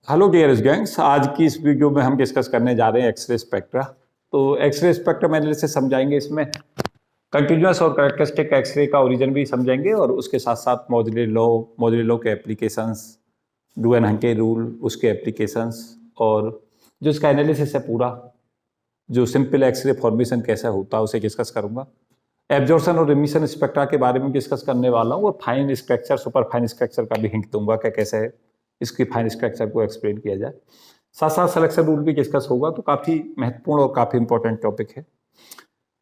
Hello dear students, आज की इस वीडियो में हम डिस्कस करने जा रहे हैं एक्सरे स्पेक्ट्रा। तो एक्सरे स्पेक्ट्रम एनालिसिस समझाएंगे, इसमें कंटिन्यूअस और कैरेक्टरिस्टिक एक्सरे का ओरिजिन भी समझेंगे और उसके साथ साथ मॉड्यूलर लॉ के एप्लीकेशंस, डुएन हंटे रूल, उसके एप्लीकेशंस और जो इसका एनालिसिस है पूरा, जो सिंपल एक्सरे फॉर्मेशन कैसा होता है उसे डिस्कस करूंगा। एब्जॉर्प्शन और एमिशन स्पेक्ट्रा के बारे में डिस्कस करने वाला हूँ और fine structure, super fine structure का भी हिंट दूंगा कि कैसे है इसकी फाइन स्ट्रक्चर को एक्सप्लेन किया जाए। साथ साथ सिलेक्शन रूल भी डिस्कस होगा, तो काफ़ी महत्वपूर्ण और काफ़ी इंपॉर्टेंट टॉपिक है।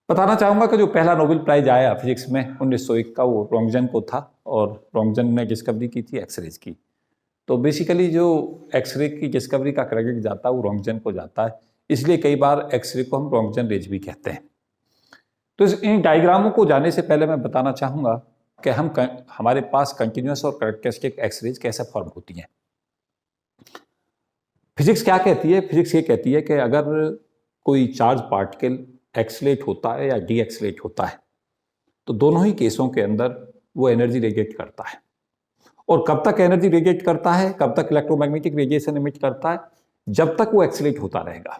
बताना चाहूँगा कि जो पहला नोबेल प्राइज आया फिजिक्स में 1901 का, वो रॉन्गजन को था और रॉन्गजन ने डिस्कवरी की थी एक्सरेज की। तो बेसिकली जो एक्सरे की डिस्कवरी का क्रेडिट जाता है वो रॉन्गजन को जाता है, इसलिए कई बार एक्सरे को हम रॉन्गजन रेज भी कहते हैं। तो इन डायग्रामों को जाने से पहले मैं बताना चाहूँगा कि हमारे पास कंटिन्यूअस और कैरेक्टरिस्टिक एक्सरेज कैसे फॉर्म होती हैं। फिजिक्स क्या कहती है? फिजिक्स ये कहती है कि अगर कोई चार्ज पार्टिकल एक्सलेट होता है या डी एक्सलेट होता है तो दोनों ही केसों के अंदर वो एनर्जी रेडिएट करता है। और कब तक एनर्जी रेडिएट करता है, कब तक इलेक्ट्रोमैग्नेटिक रेडिएशन इमिट करता है? जब तक वो एक्सलेट होता रहेगा।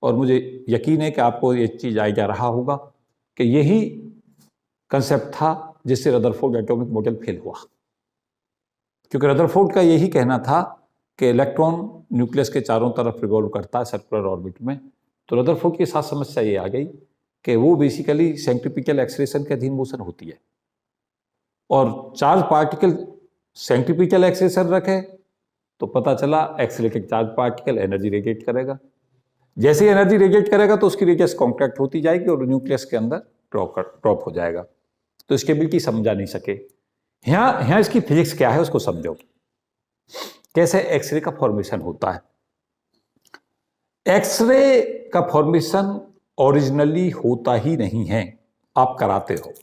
और मुझे यकीन है कि आपको ये चीज़ आइडिया रहा होगा कि यही कंसेप्ट था जिससे रदरफोर्ड एटॉमिक मॉडल फेल हुआ, क्योंकि रदरफोर्ड का यही कहना था कि इलेक्ट्रॉन न्यूक्लियस के चारों तरफ रिवॉल्व करता है सर्कुलर ऑर्बिट में। तो रदरफोर्ड के साथ समस्या ये आ गई कि वो बेसिकली सेंट्रीपिटल एक्सलेशन के अधीन मोशन होती है, और चार्ज पार्टिकल सेंट्रीपिटल एक्सलेशन रखे तो पता चला accelerated charge particle energy radiate करेगा। जैसे ही एनर्जी रेडिएट करेगा तो उसकी रेडियस कॉन्ट्रैक्ट होती जाएगी और न्यूक्लियस के अंदर ड्रॉप हो जाएगा। तो स्टेबिलिटी समझा नहीं सके। यहाँ इसकी फिजिक्स क्या है उसको समझो, कैसे एक्सरे का फॉर्मेशन होता है। एक्सरे का फॉर्मेशन ओरिजिनली होता ही नहीं है, आप कराते हो।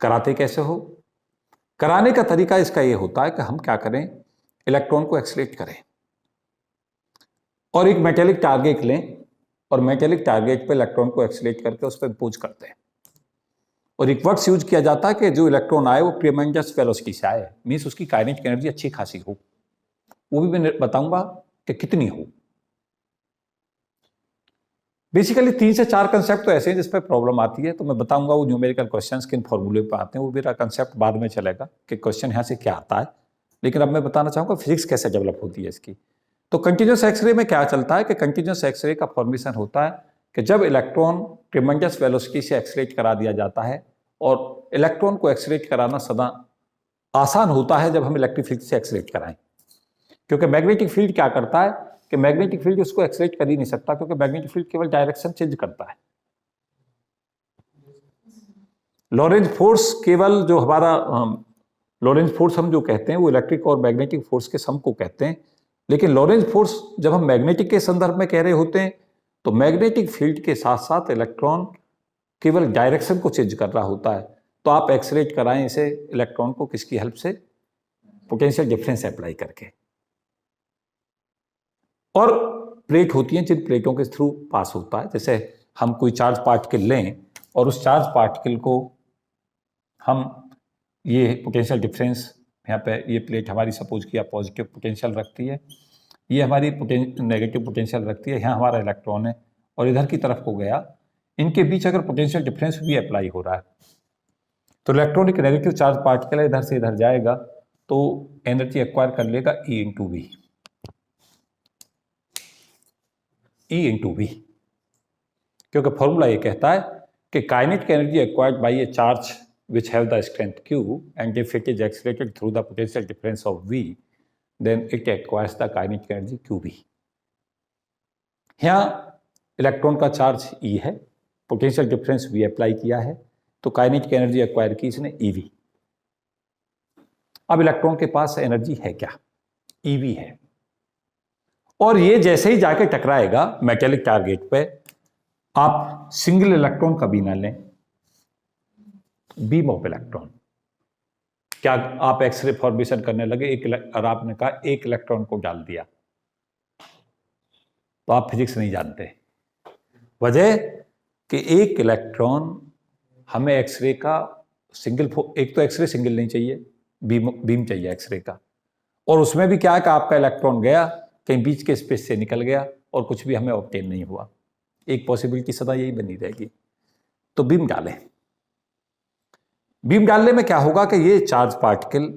कराते कैसे हो? कराने का तरीका इसका यह होता है कि हम क्या करें, इलेक्ट्रॉन को एक्सलेट करें और एक मेटेलिक टारगेट लें और मेटेलिक टारगेट पे इलेक्ट्रॉन को एक्सलेट करके उस पर इम्पोज करते हैं। और एक वर्ड्स यूज किया जाता है कि जो इलेक्ट्रॉन आए वो ट्रेमेंडस वेलोसिटी से आए, मीन्स उसकी काइनेटिक एनर्जी अच्छी खासी हो। वो भी मैं बताऊंगा कि कितनी हो। बेसिकली 3 से 4 कंसेप्ट तो ऐसे हैं जिस पर प्रॉब्लम आती है, तो मैं बताऊंगा वो न्यूमेरिकल क्वेश्चंस किन फॉर्मूले पे आते हैं। वो मेरा कंसेप्ट बाद में चलेगा कि क्वेश्चन यहाँ से क्या आता है, लेकिन अब मैं बताना चाहूँगा फिजिक्स कैसे डेवलप होती है इसकी। तो कंटिन्यूअस एक्सरे में क्या चलता है कि कंटिन्यूअस एक्सरे का फॉर्मेशन होता है कि जब इलेक्ट्रॉन ट्रेमेंडस वेलोसिटी से एक्सलेट करा दिया जाता है, और इलेक्ट्रॉन को एक्सलेट कराना सदा आसान होता है जब हम इलेक्ट्रिक फील्ड से एक्सलेट कराएं, क्योंकि मैग्नेटिक फील्ड क्या करता है कि मैग्नेटिक फील्ड उसको एक्सलेट कर ही नहीं सकता, क्योंकि मैग्नेटिक फील्ड केवल डायरेक्शन चेंज करता है। लॉरेंज फोर्स केवल जो हमारा लॉरेंज फोर्स हम जो कहते हैं वो इलेक्ट्रिक और मैग्नेटिक फोर्स के सम को कहते हैं, लेकिन लॉरेंज फोर्स जब हम मैग्नेटिक के संदर्भ में कह रहे होते हैं तो मैग्नेटिक फील्ड के साथ साथ इलेक्ट्रॉन केवल डायरेक्शन को चेंज कर रहा होता है। तो आप एक्सलेट कराएं इसे इलेक्ट्रॉन को किसकी हेल्प से? पोटेंशियल डिफरेंस अप्लाई करके। और प्लेट होती हैं जिन प्लेटों के थ्रू पास होता है। जैसे हम कोई चार्ज पार्टिकल लें और उस चार्ज पार्टिकल को हम ये पोटेंशियल डिफरेंस, यहाँ पे ये प्लेट हमारी सपोज किया पॉजिटिव पोटेंशियल रखती है, ये हमारी नेगेटिव पोटेंशियल रखती है, यहाँ हमारा इलेक्ट्रॉन है और इधर की तरफ को गया, इनके बीच अगर पोटेंशियल डिफरेंस भी अप्लाई हो रहा है तो इलेक्ट्रॉन एक नेगेटिव चार्ज पार्टिकल है, इधर से इधर जाएगा तो एनर्जी एक्वायर कर लेगा E into V. E into V, क्योंकि फॉर्मूला ये कहता है कि kinetic energy acquired by a charge which have the strength Q and if it is accelerated through the potential difference of V, then it acquires the kinetic energy QV। यहाँ electron का charge E है, potential difference V apply किया है, तो kinetic energy acquire की इसने EV। अब electron के पास एनर्जी है क्या? EV है। और ये जैसे ही जाके टकराएगा मेटेलिक टारगेट पे, आप सिंगल इलेक्ट्रॉन कभी ना लें, बीम ऑफ इलेक्ट्रॉन। क्या आप एक्सरे फॉर्मेशन करने लगे और आपने कहा एक इलेक्ट्रॉन को डाल दिया, तो आप फिजिक्स नहीं जानते। वजह कि एक इलेक्ट्रॉन हमें एक्सरे का एक तो एक्सरे सिंगल नहीं चाहिए, बीम चाहिए एक्सरे का। और उसमें भी क्या है कि आपका इलेक्ट्रॉन गया कहीं बीच के स्पेस से निकल गया और कुछ भी हमें ऑब्टेन नहीं हुआ। एक पॉसिबिलिटी सदा यही बनी रहेगी। तो बीम डालें। बीम डालने में क्या होगा कि ये चार्ज पार्टिकल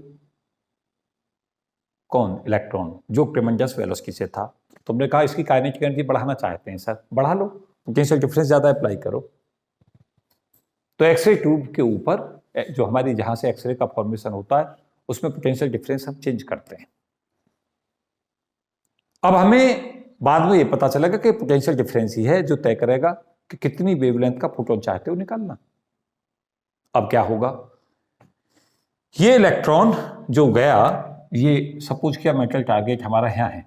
कौन, इलेक्ट्रॉन, जो ट्रेमेंडस वेलोसिटी से था, तुमने कहा इसकी काइनेटिक एनर्जी बढ़ाना चाहते हैं सर, बढ़ा लो, पोटेंशियल डिफरेंस ज्यादा अप्लाई करो। तो एक्सरे ट्यूब के ऊपर जो हमारी जहां से एक्सरे का फॉर्मेशन होता है उसमें पोटेंशियल डिफरेंस हम चेंज करते हैं। अब हमें बाद में ये पता चलेगा कि पोटेंशियल डिफरेंस ही है जो तय करेगा कि कितनी वेवलेंथ का फोटोन चाहते हो निकालना। अब क्या होगा, ये इलेक्ट्रॉन जो गया, ये सपोज किया मेटल टारगेट हमारा यहाँ है,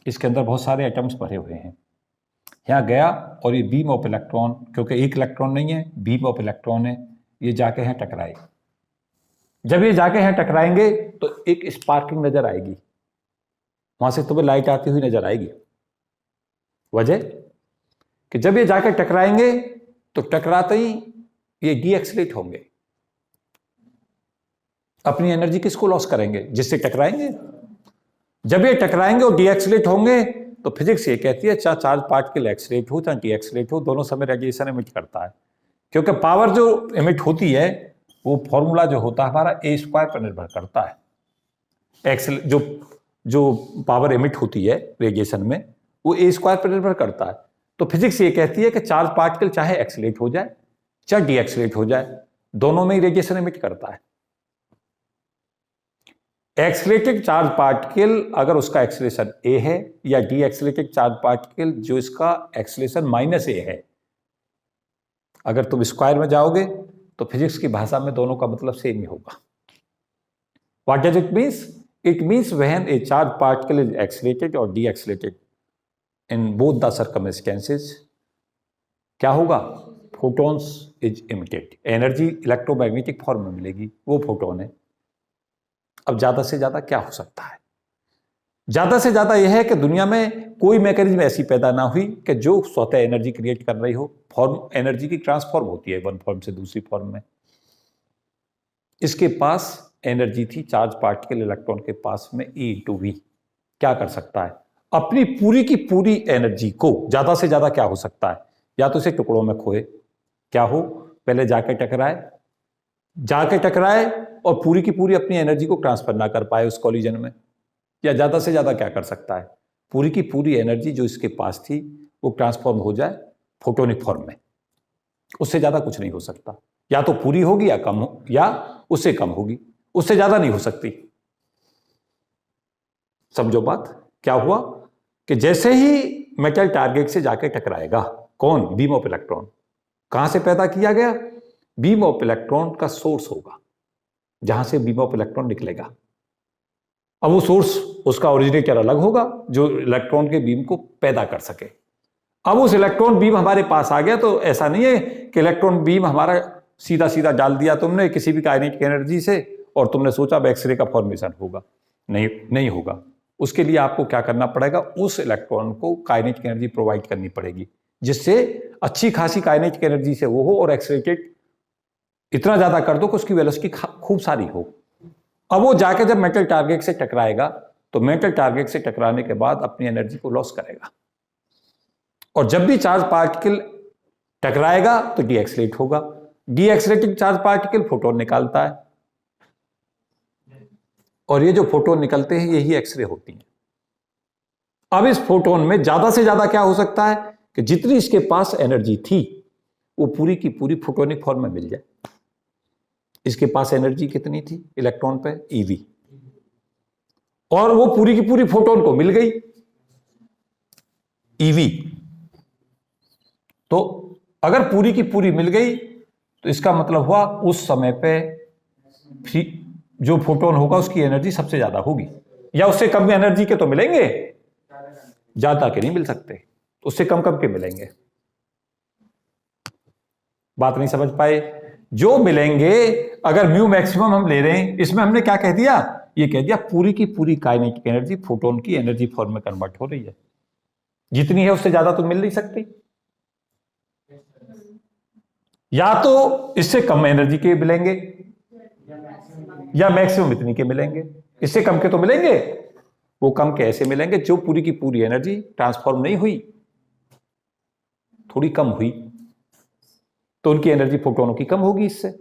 इसके अंदर बहुत सारे एटम्स भरे हुए हैं, यहाँ गया और ये बीम ऑफ इलेक्ट्रॉन, क्योंकि एक इलेक्ट्रॉन नहीं है, बीम ऑफ इलेक्ट्रॉन है, ये जाके यहाँ टकराए। जब ये जाके यहाँ टकराएंगे तो एक स्पार्किंग नजर आएगी, वहां से तुम्हें लाइट आती हुई नजर आएगी। वजह कि जब ये जाके टकराएंगे तो टकराते ही ये डीएक्सलेट होंगे, अपनी एनर्जी किसको लॉस करेंगे, जिससे टकराएंगे। जब ये टकराएंगे और डीएक्सलेट होंगे तो फिजिक्स ये कहती है चाहे चार्ज पार्टिकल एक्सलेट हो चाहे डीएक्सलेट हो, दोनों समय रेडिएशन एमिट करता है, क्योंकि पावर जो एमिट होती है वो फॉर्मूला जो होता है हमारा ए स्क्वायर पर निर्भर करता है। जो पावर एमिट होती है रेडिएशन में वो ए स्क्वायर पर निर्भर करता है। तो फिजिक्स ये कहती है कि चार्ज पार्टिकल चाहे एक्सलेट हो जाए चाहे डीएक्सलेट हो जाए, दोनों में ही रेडिएशन एमिट करता है। एक्सलेटेड चार्ज पार्टिकल अगर उसका एक्सेलरेशन ए है, या डीएक्सलेटेड चार्ज पार्टिकल जो इसका एक्सेलरेशन माइनस ए है, अगर तुम स्क्वायर में जाओगे तो फिजिक्स की भाषा में दोनों का मतलब सेम ही होगा। What does it means? It means when A charge particle is accelerated और डीएक्सेलरेटेड इन बोथ द सर्कमस्टेंसेस, क्या होगा, photons is emitted, energy electromagnetic form में मिलेगी, वो फोटोन है। अब ज्यादा से ज्यादा क्या हो सकता है? ज्यादा से ज्यादा यह है कि दुनिया में कोई मैकेनिज्म ऐसी पैदा ना हुई कि जो स्वतः एनर्जी क्रिएट कर रही हो। फॉर्म एनर्जी की ट्रांसफॉर्म होती है वन फॉर्म से दूसरी फॉर्म में। इसके पास एनर्जी थी, चार्ज पार्टिकल इलेक्ट्रॉन के पास में E/V। क्या कर सकता है? अपनी पूरी की पूरी एनर्जी को, ज्यादा से ज्यादा क्या हो सकता है, या तो इसे टुकड़ों में खोए, क्या हो, पहले जाके टकराए और पूरी की पूरी अपनी एनर्जी को ट्रांसफर ना कर पाए उस कॉलिजन में, या ज्यादा से ज्यादा क्या कर सकता है, पूरी की पूरी एनर्जी जो इसके पास थी वो ट्रांसफॉर्म हो जाए फोटोनिक फॉर्म में। उससे ज्यादा कुछ नहीं हो सकता, या तो पूरी होगी या कम हो, या उससे कम होगी, उससे ज्यादा नहीं हो सकती। समझो बात। क्या हुआ कि जैसे ही मेटल टारगेट से जाके टकराएगा, कौन, बीम ऑफ इलेक्ट्रॉन, कहां से पैदा किया गया, बीम ऑफ इलेक्ट्रॉन का सोर्स होगा जहां से बीम ऑफ इलेक्ट्रॉन निकलेगा। अब वो सोर्स, उसका ओरिजिनेटर अलग होगा जो इलेक्ट्रॉन के बीम को पैदा कर सके। अब उस इलेक्ट्रॉन बीम हमारे पास आ गया तो ऐसा नहीं है कि इलेक्ट्रॉन बीम हमारा सीधा सीधा डाल दिया तुमने किसी भी काइनेटिक एनर्जी से और तुमने सोचा अब एक्सरे का फॉर्मेशन होगा। नहीं होगा। उसके लिए आपको क्या करना पड़ेगा, उस इलेक्ट्रॉन को काइनेटिक एनर्जी प्रोवाइड करनी पड़ेगी जिससे अच्छी खासी काइनेटिक एनर्जी से वो हो और एक्सलेटेड इतना ज्यादा कर दो कि उसकी वेलोसिटी खूब सारी हो। अब वो जाके जब मेटल टारगेट से टकराएगा तो मेटल टारगेट से टकराने के बाद अपनी एनर्जी को लॉस करेगा, और जब भी चार्ज पार्टिकल टकराएगा तो डीएक्सलेट होगा। डीएक्सलेटिंग चार्ज पार्टिकल फोटोन निकालता है, और ये जो फोटोन निकलते हैं यही एक्सरे होती हैं। अब इस फोटोन में ज्यादा से ज्यादा क्या हो सकता है कि जितनी इसके पास एनर्जी थी वो पूरी की पूरी फोटोनिक फॉर्म में मिल जाए। इसके पास एनर्जी कितनी थी इलेक्ट्रॉन पे, EV, और वो पूरी की पूरी फोटोन को मिल गई EV। तो अगर पूरी की पूरी मिल गई तो इसका मतलब हुआ उस समय पे जो फोटोन होगा उसकी एनर्जी सबसे ज्यादा होगी, या उससे कम एनर्जी के तो मिलेंगे, ज्यादा के नहीं मिल सकते, उससे कम कम के मिलेंगे। बात नहीं समझ पाए? जो मिलेंगे, अगर म्यू मैक्सिमम हम ले रहे हैं, इसमें हमने क्या कह दिया, ये कह दिया पूरी की पूरी काइनेटिक एनर्जी फोटोन की एनर्जी फॉर्म में कन्वर्ट हो रही है, जितनी है उससे ज्यादा तो मिल नहीं सकती, या तो इससे कम एनर्जी के मिलेंगे या मैक्सिमम इतनी के मिलेंगे, इससे कम के तो मिलेंगे। वो कम के ऐसे मिलेंगे जो पूरी की पूरी एनर्जी ट्रांसफॉर्म नहीं हुई, थोड़ी कम हुई, तो उनकी एनर्जी फोटोनों की कम होगी इससे।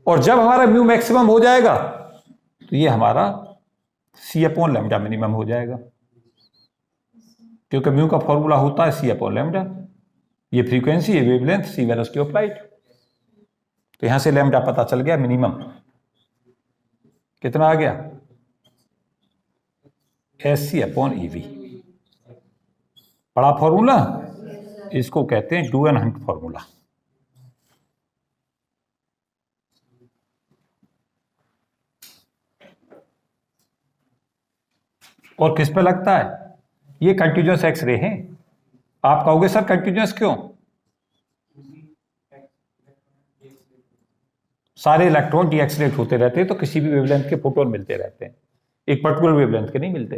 और जब हमारा म्यू मैक्सिमम हो जाएगा तो ये हमारा सी अपॉन लैम्डा मिनिमम हो जाएगा, क्योंकि म्यू का फॉर्मूला होता है सी अपॉन लैम्डा। ये फ्रीक्वेंसी, ये wavelength, C velocity of light. तो यहां से लैम्डा पता चल गया, मिनिमम कितना आ गया, एस सी अपॉन ईवी। बड़ा फॉर्मूला, इसको कहते हैं डू एंड हंट फॉर्मूला। और किस पे लगता है, ये कंटिन्यूअस एक्सरे है। आप कहोगे सर कंटिन्यूअस क्यों, सारे इलेक्ट्रॉन डीएक्सलेट होते रहते हैं तो किसी भी वेवलेंथ के फोटोन मिलते रहते हैं, एक पर्टिकुलर वेवलेंथ के नहीं मिलते।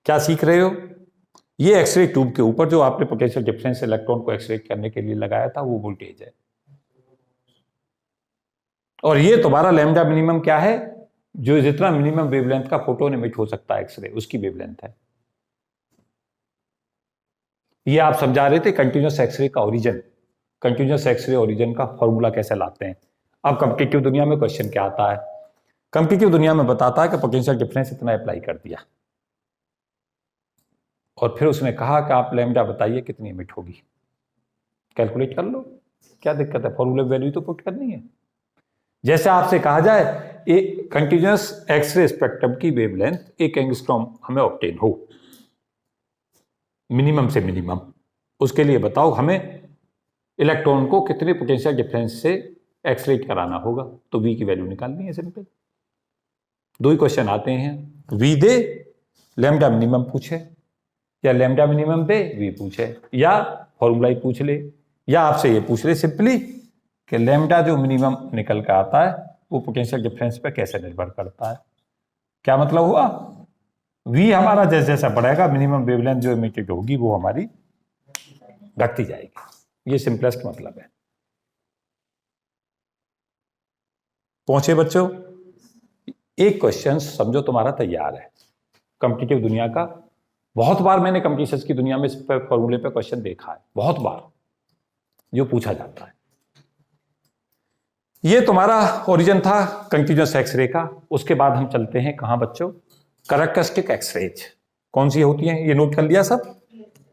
क्या सीख रहे हो, ये एक्सरे ट्यूब के ऊपर जो आपने पोटेंशियल डिफरेंस इलेक्ट्रॉन को एक्सरेट करने के लिए लगाया था वो वोल्टेज है। और ये तुम्हारा लैम्डा मिनिमम क्या है, जो जितना मिनिमम वेवलेंथ का फोटोन इमिट हो सकता है एक्सरे, उसकी वेवलेंथ है। ये आप समझा रहे थे कंटिन्यूअस एक्सरे का ओरिजिन, कंटिन्यूअस एक्सरे ओरिजिन का फॉर्मूला कैसे लाते हैं। अब कॉम्पिटिटिव दुनिया में क्वेश्चन क्या आता है, कॉम्पिटिटिव दुनिया में बताता है कि पोटेंशियल डिफरेंस इतना अप्लाई कर दिया, और फिर उसने कहा कि आप लैम्डा बताइए कितनी इमिट होगी, कैलकुलेट कर लो, क्या दिक्कत है, फॉर्मूले वैल्यू तो पुट करनी है। जैसे आपसे कहा जाए एक कंटिन्यूअस एक्सरे स्पेक्ट्रम की वेवलेंथ 1 एंगस्ट्रॉम हमें ऑब्टेन हो, मिनिमम से मिनिमम, उसके लिए बताओ हमें इलेक्ट्रॉन को कितने पोटेंशियल डिफरेंस से एक्सलेट कराना होगा, तो वी की वैल्यू निकालनी है सिंपल। दो ही क्वेश्चन आते हैं, वी दे लैम्डा मिनिमम पूछे, या लैम्डा मिनिमम दे वी पूछे, या फॉर्मूला ही पूछ ले, या आपसे ये पूछ ले सिंपली कि लैम्डा जो मिनिमम निकल कर आता है वो पोटेंशियल डिफरेंस पे कैसे निर्भर करता है। क्या मतलब हुआ, वी हमारा जैसे जैसा बढ़ेगा मिनिमम वेवलेंथ जो इमिटेड होगी वो हमारी घटती जाएगी। ये सिंपलेस्ट मतलब है। पहुंचे बच्चों, एक क्वेश्चन समझो तुम्हारा तैयार है कॉम्पिटिटिव दुनिया का। बहुत बार मैंने कॉम्पिटिशंस की दुनिया में इस फॉर्मूले पे क्वेश्चन देखा है, बहुत बार जो पूछा जाता है। ये तुम्हारा ओरिजिन था कंटिन्यूअस एक्सरे का। उसके बाद हम चलते हैं कहां बच्चों, कैरेक्टरिस्टिक एक्सरेज कौन सी होती हैं, ये नोट कर लिया सब।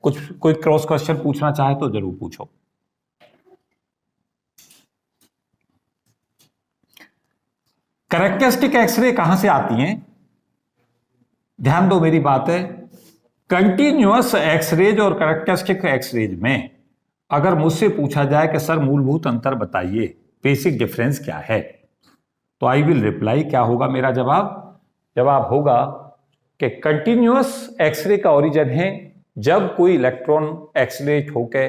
कुछ कोई क्रॉस क्वेश्चन पूछना चाहे तो जरूर पूछो। कैरेक्टरिस्टिक एक्सरे कहां से आती हैं, ध्यान दो मेरी बात है। कंटिन्यूअस एक्सरेज और कैरेक्टरिस्टिक एक्सरेज में अगर मुझसे पूछा जाए कि सर मूलभूत अंतर बताइए, बेसिक डिफरेंस क्या है, तो आई विल रिप्लाई, क्या होगा मेरा जवाब होगा कि कंटिन्यूअस एक्सरे का ओरिजिन है जब कोई इलेक्ट्रॉन एक्सलेट होकर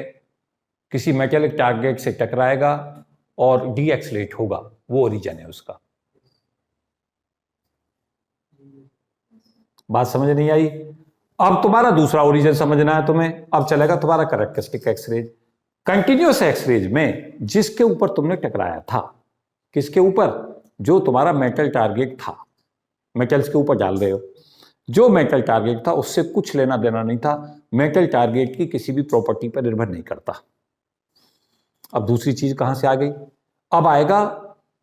किसी मेटेलिक टारगेट से टकराएगा और डी एक्सलेट होगा, वो ओरिजिन है उसका। बात समझ नहीं आई। अब तुम्हारा दूसरा ओरिजिन समझना है तुम्हें। अब चलेगा तुम्हारा कैरेक्टरिस्टिक एक्सरेज। कंटिन्यूअस एक्सरेज में जिसके ऊपर तुमने टकराया था, किसके ऊपर, जो तुम्हारा मेटल टारगेट था, मेटल्स के ऊपर डाल रहे हो, जो मेटल टारगेट था उससे कुछ लेना देना नहीं था, मेटल टारगेट की किसी भी प्रॉपर्टी पर निर्भर नहीं करता। अब दूसरी चीज कहां से आ गई, अब आएगा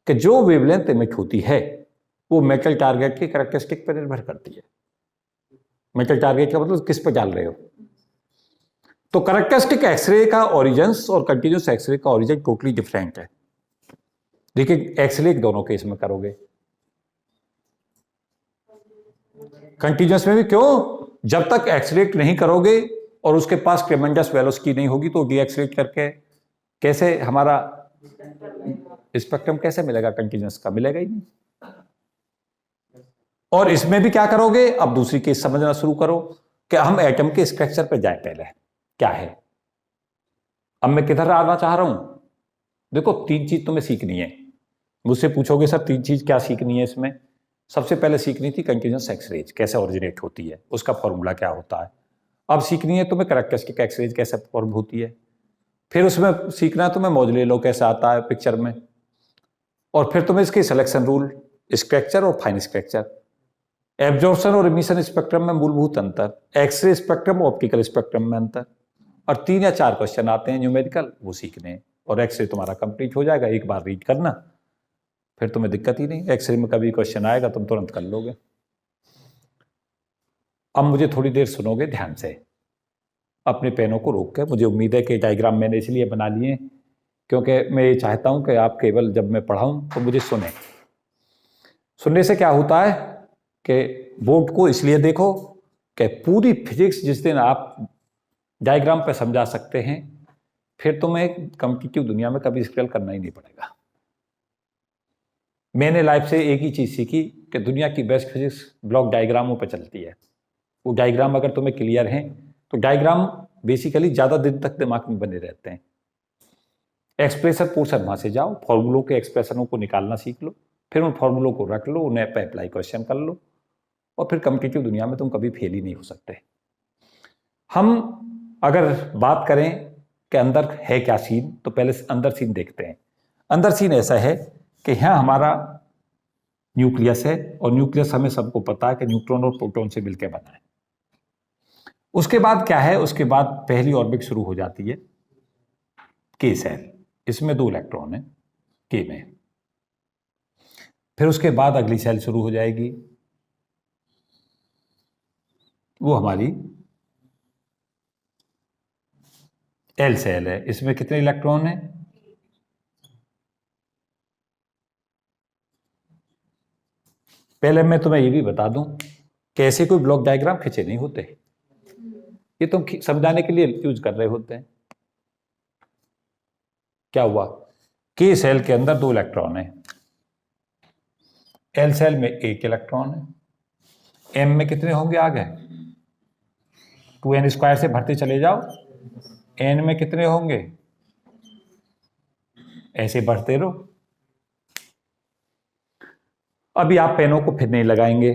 कि जो वेवलेंथ इमिट होती है वो मेटल टारगेट की कैरेक्टरिस्टिक पर निर्भर करती है। मेटल टारगेट का मतलब किस पर डाल रहे हो। तो कैरेक्टरिस्टिक एक्सरे का ओरिजिन्स और कंटिन्यूअस एक्सरे का ओरिजिन टोटली डिफरेंट है। देखिए एक्सरे दोनों केस में करोगे, कंटिन्यूअस में भी क्यों, जब तक एक्सरेट नहीं करोगे और उसके पास ट्रेमेंडस वेलोसिटी नहीं होगी तो डी एक्सरेट करके कैसे हमारा स्पेक्ट्रम कैसे मिलेगा, कंटिन्यूअस का मिलेगा ही नहीं। और इसमें भी क्या करोगे, अब दूसरी केस समझना शुरू करो कि हम एटम के स्ट्रक्चर पर जाए। पहले क्या है, अब मैं किधर आना चाह रहा हूं, देखो तीन चीज तुम्हें सीखनी है। मुझसे पूछोगे सर तीन चीज क्या सीखनी है इसमें, सबसे पहले सीखनी थी कंटिन्यूअस एक्सरेज कैसे ओरिजिनेट होती है, उसका फॉर्मूला क्या होता है। अब सीखनी है तुम्हें कैरेक्टरिस्टिक एक्सरेज कैसे फॉर्म होती है, फिर उसमें सीखना है तुम्हें मॉड्यूलो कैसे आता है पिक्चर में, और फिर तुम्हें इसके सिलेक्शन रूल, स्ट्रक्चर और फाइन स्ट्रक्चर, एब्जॉर्प्शन और इमिशन स्पेक्ट्रम में मूलभूत अंतर, एक्सरे स्पेक्ट्रम और ऑप्टिकल स्पेक्ट्रम में अंतर, और 3 या 4 क्वेश्चन आते हैं न्यूमेरिकल, वो सीखने हैं और एक्सरे तुम्हारा कंप्लीट हो जाएगा। एक बार रीड करना, फिर तुम्हें दिक्कत ही नहीं, एक्सरे में कभी क्वेश्चन आएगा तुम तुरंत कर लोगे। अब मुझे थोड़ी देर सुनोगे ध्यान से, अपने पेनों को रोक के। मुझे उम्मीद है कि डायग्राम मैंने इसलिए बना लिए क्योंकि मैं ये चाहता हूं कि आप केवल जब मैं पढ़ाऊं तो मुझे सुने। सुनने से क्या होता है कि बोर्ड को इसलिए देखो कि पूरी फिजिक्स जिस दिन आप डायग्राम पे समझा सकते हैं, फिर तुम्हें कॉम्पिटिटिव दुनिया में कभी स्ट्रगल करना ही नहीं पड़ेगा। मैंने लाइफ से एक ही चीज सीखी कि दुनिया की बेस्ट फिजिक्स ब्लॉक डायग्रामों पे चलती है। वो डायग्राम अगर तुम्हें क्लियर हैं तो डायग्राम बेसिकली ज्यादा दिन तक दिमाग में बने रहते हैं। एक्सप्रेशन पोर्शन वहां से जाओ, फॉर्मूलों के एक्सप्रेशनों को निकालना सीख लो, फिर उन फॉर्मूलों को रख लो, उन्हें पे अप्लाई क्वेश्चन कर लो, और फिर कॉम्पिटिटिव दुनिया में तुम कभी फेल ही नहीं हो सकते। हम अगर बात करें कि अंदर है क्या सीन, तो पहले अंदर सीन देखते हैं। अंदर सीन ऐसा है कि यहाँ हमारा न्यूक्लियस है, और न्यूक्लियस हमें सबको पता है कि न्यूट्रॉन और प्रोटॉन से मिलकर बना है। उसके बाद क्या है, उसके बाद पहली ऑर्बिट शुरू हो जाती है के सेल, इसमें 2 इलेक्ट्रॉन है के में। फिर उसके बाद अगली सेल शुरू हो जाएगी, वो हमारी एल सेल है, इसमें कितने इलेक्ट्रॉन है, पहले मैं तुम्हें ये भी बता दूं कि ऐसे कोई ब्लॉक डायग्राम खींचे नहीं होते, ये तुम समझाने के लिए यूज कर रहे होते हैं। क्या हुआ, के सेल के अंदर 2 इलेक्ट्रॉन है, एल सेल में 1 इलेक्ट्रॉन है, एम में कितने होंगे आगे, 2n² से भरते चले जाओ, एन में कितने होंगे, ऐसे बढ़ते रहो। अभी आप पेनों को फिर नहीं लगाएंगे,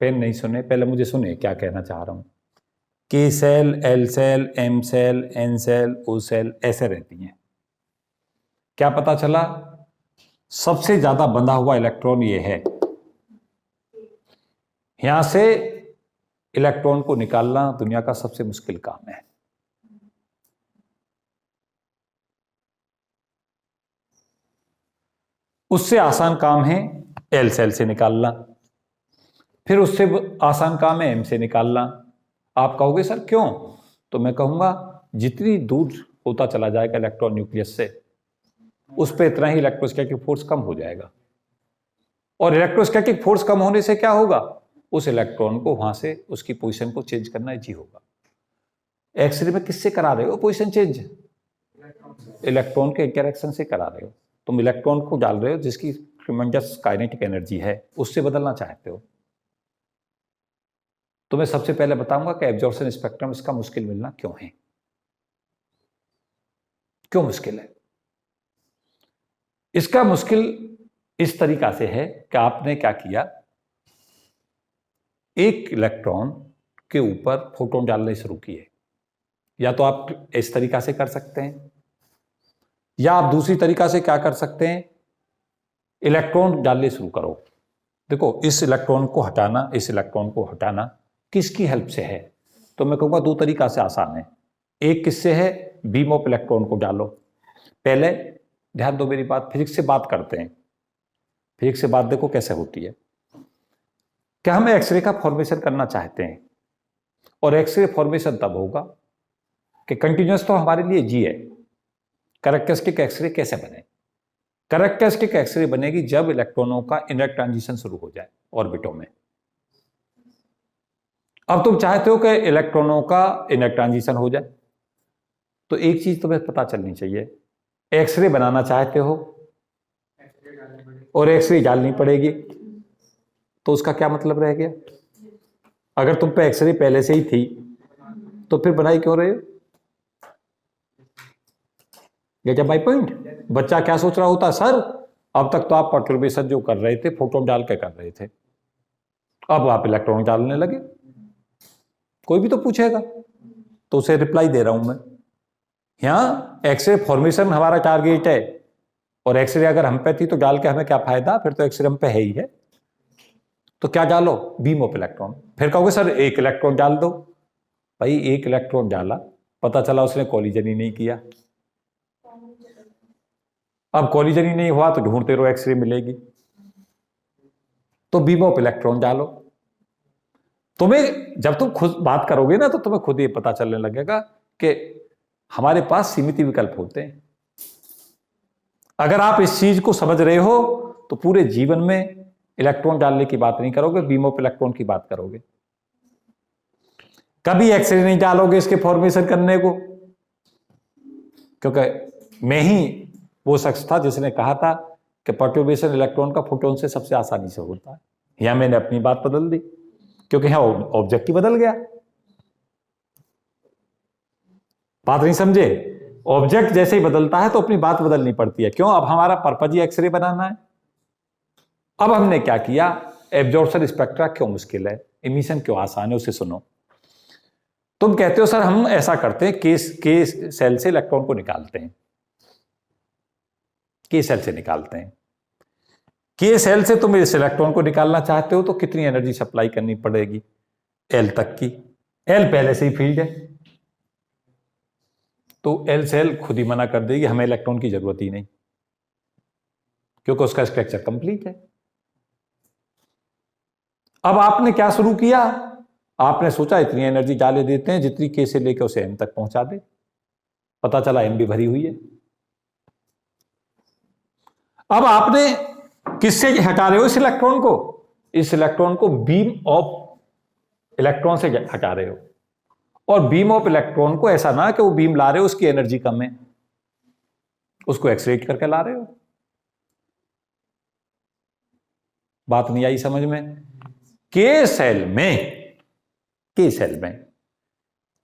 पेन नहीं सुने, पहले मुझे सुने क्या कहना चाह रहा हूं। K shell, L shell, M shell, N shell, O shell ऐसे रहती हैं। क्या पता चला, सबसे ज्यादा बंधा हुआ इलेक्ट्रॉन ये है। यहां से इलेक्ट्रॉन को निकालना दुनिया का सबसे मुश्किल काम है। उससे आसान काम है एल सेल से निकालना, फिर उससे आसान काम है एम से निकालना। आप कहोगे सर क्यों, तो मैं कहूंगा जितनी दूर होता चला जाएगा इलेक्ट्रॉन न्यूक्लियस से, उस पर इतना ही इलेक्ट्रोस्टैटिक फोर्स कम हो जाएगा, और इलेक्ट्रोस्टैटिक फोर्स कम होने से क्या होगा, उस इलेक्ट्रॉन को वहां से उसकी पोजीशन को चेंज करना इजी होगा। एक्सरे में किससे करा रहे हो पोजीशन चेंज, इलेक्ट्रॉन के इंटरेक्शन से करा रहे हो। तुम इलेक्ट्रॉन को डाल रहे हो जिसकी ट्रिमेंडस काइनेटिक एनर्जी है, उससे बदलना चाहते हो। तो मैं सबसे पहले बताऊंगा कि एब्जॉर्प्शन स्पेक्ट्रम इसका मुश्किल मिलना क्यों है, क्यों मुश्किल है। इसका मुश्किल इस तरीका से है कि आपने क्या किया, एक इलेक्ट्रॉन के ऊपर फोटोन डालने शुरू किए। या तो आप इस तरीका से कर सकते हैं, या आप दूसरी तरीका से क्या कर सकते हैं, इलेक्ट्रॉन डालने शुरू करो। देखो, इस इलेक्ट्रॉन को हटाना, इस इलेक्ट्रॉन को हटाना किसकी हेल्प से है, तो मैं कहूंगा 2 तरीका से आसान है। एक किससे है, बीम ऑफ इलेक्ट्रॉन को डालो। पहले ध्यान दो मेरी बात, फिजिक्स से बात करते हैं। फिजिक्स से बात देखो कैसे होती है। क्या हम एक्सरे का फॉर्मेशन करना चाहते हैं, और एक्सरे फॉर्मेशन तब होगा कि कंटिन्यूअस तो हमारे लिए जी है। कैरेक्टरिस्टिक एक्सरे कैसे बने, कैरेक्टरिस्टिक एक्सरे बनेगी जब इलेक्ट्रॉनों का इनर ट्रांजिशन शुरू हो जाए ऑर्बिटों में। अब तुम चाहते हो कि इलेक्ट्रॉनों का इनर ट्रांजिशन हो जाए, तो एक चीज तुम्हें पता चलनी चाहिए, एक्सरे बनाना चाहते हो और एक्सरे डालनी पड़ेगी, तो उसका क्या मतलब रह गया। अगर तुम पे एक्सरे पहले से ही थी तो फिर बनाई क्यों रहे हो, गेट माय पॉइंट। बच्चा क्या सोच रहा होता, सर अब तक तो आप परटर्बेशन जो कर रहे थे फोटोन डाल के कर रहे थे, अब आप इलेक्ट्रॉन डालने लगे। कोई भी तो पूछेगा, तो उसे रिप्लाई दे रहा हूं मैं। यहां एक्सरे फॉर्मेशन हमारा टारगेट है, और एक्सरे अगर हम पे थी तो डाल के हमें क्या फायदा, फिर तो एक्सरे हम पे है ही है। तो क्या डालो, बीम ऑफ इलेक्ट्रॉन। फिर कहोगे सर एक इलेक्ट्रॉन डाल दो, भाई एक इलेक्ट्रॉन डाला, पता चला उसने कॉलिजन ही नहीं किया। अब कॉलिजन ही नहीं हुआ तो ढूंढते रहो, एक्सरे मिलेगी। तो बीम ऑफ इलेक्ट्रॉन डालो। तुम्हें जब तुम खुद बात करोगे ना, तो तुम्हें खुद ये पता चलने लगेगा कि हमारे पास सीमित विकल्प होते हैं। अगर आप इस चीज को समझ रहे हो तो पूरे जीवन में इलेक्ट्रॉन डालने की बात नहीं करोगे, बीम ऑफ इलेक्ट्रॉन की बात करोगे। कभी एक्सरे नहीं डालोगे इसके फॉर्मेशन करने को, क्योंकि मैं ही वो शख्स था जिसने कहा था कि परटर्बेशन इलेक्ट्रॉन का फोटोन से सबसे आसानी से होता है। यहां मैंने अपनी बात बदल दी, क्योंकि यहां ऑब्जेक्ट ही बदल गया। बात नहीं समझे? ऑब्जेक्ट जैसे ही बदलता है तो अपनी बात बदलनी पड़ती है। क्यों? अब हमारा पर्पज ही एक्सरे बनाना है। अब हमने क्या किया, एब्जॉर्प्शन स्पेक्ट्रा क्यों मुश्किल है, इमिशन क्यों आसान है, उसे सुनो। तुम कहते हो सर हम ऐसा करते हैं, के सेल से इलेक्ट्रॉन को निकालते हैं, के सेल से निकालते हैं। के सेल से तुम इस इलेक्ट्रॉन को निकालना चाहते हो तो कितनी एनर्जी सप्लाई करनी पड़ेगी, एल तक की। एल पहले से ही फील्ड है, तो एल सेल खुद ही मना कर देगी, हमें इलेक्ट्रॉन की जरूरत ही नहीं, क्योंकि उसका स्ट्रक्चर कंप्लीट है। अब आपने क्या शुरू किया, आपने सोचा इतनी एनर्जी डाले देते हैं जितनी के से लेकर उसे एम तक पहुंचा दे। पता चला एम भी भरी हुई है। अब आपने किससे हटा रहे हो इस इलेक्ट्रॉन को, इस इलेक्ट्रॉन को बीम ऑफ इलेक्ट्रॉन से हटा रहे हो। और बीम ऑफ इलेक्ट्रॉन को ऐसा ना कि वो बीम ला रहे हो उसकी एनर्जी कम है, उसको एक्सरेट करके ला रहे हो। बात नहीं आई समझ में? के सेल में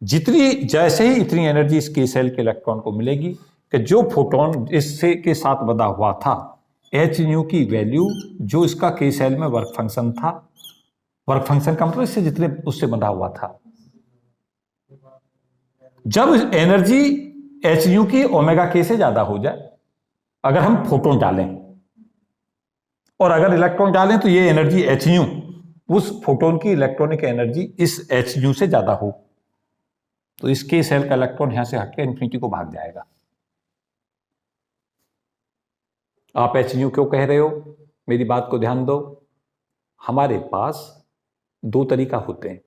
जितनी जैसे ही इतनी एनर्जी इस के सेल के इलेक्ट्रॉन को मिलेगी कि जो फोटोन इससे के साथ बंधा हुआ था, एच न्यू की वैल्यू जो इसका के सेल में वर्क फंक्शन था, वर्क फंक्शन का मतलब इससे जितने उससे बंधा हुआ था, जब एनर्जी एच न्यू की ओमेगा के से ज्यादा हो जाए, अगर हम फोटोन डालें और अगर इलेक्ट्रॉन डालें तो ये एनर्जी एच न्यू उस फोटोन की इलेक्ट्रॉनिक एनर्जी इस एच न्यू से ज्यादा हो, तो इस के सेल का इलेक्ट्रॉन यहां से हटकर इन्फिनिटी को भाग जाएगा। आप एच न्यू क्यों कह रहे हो, मेरी बात को ध्यान दो। हमारे पास दो तरीका होते हैं।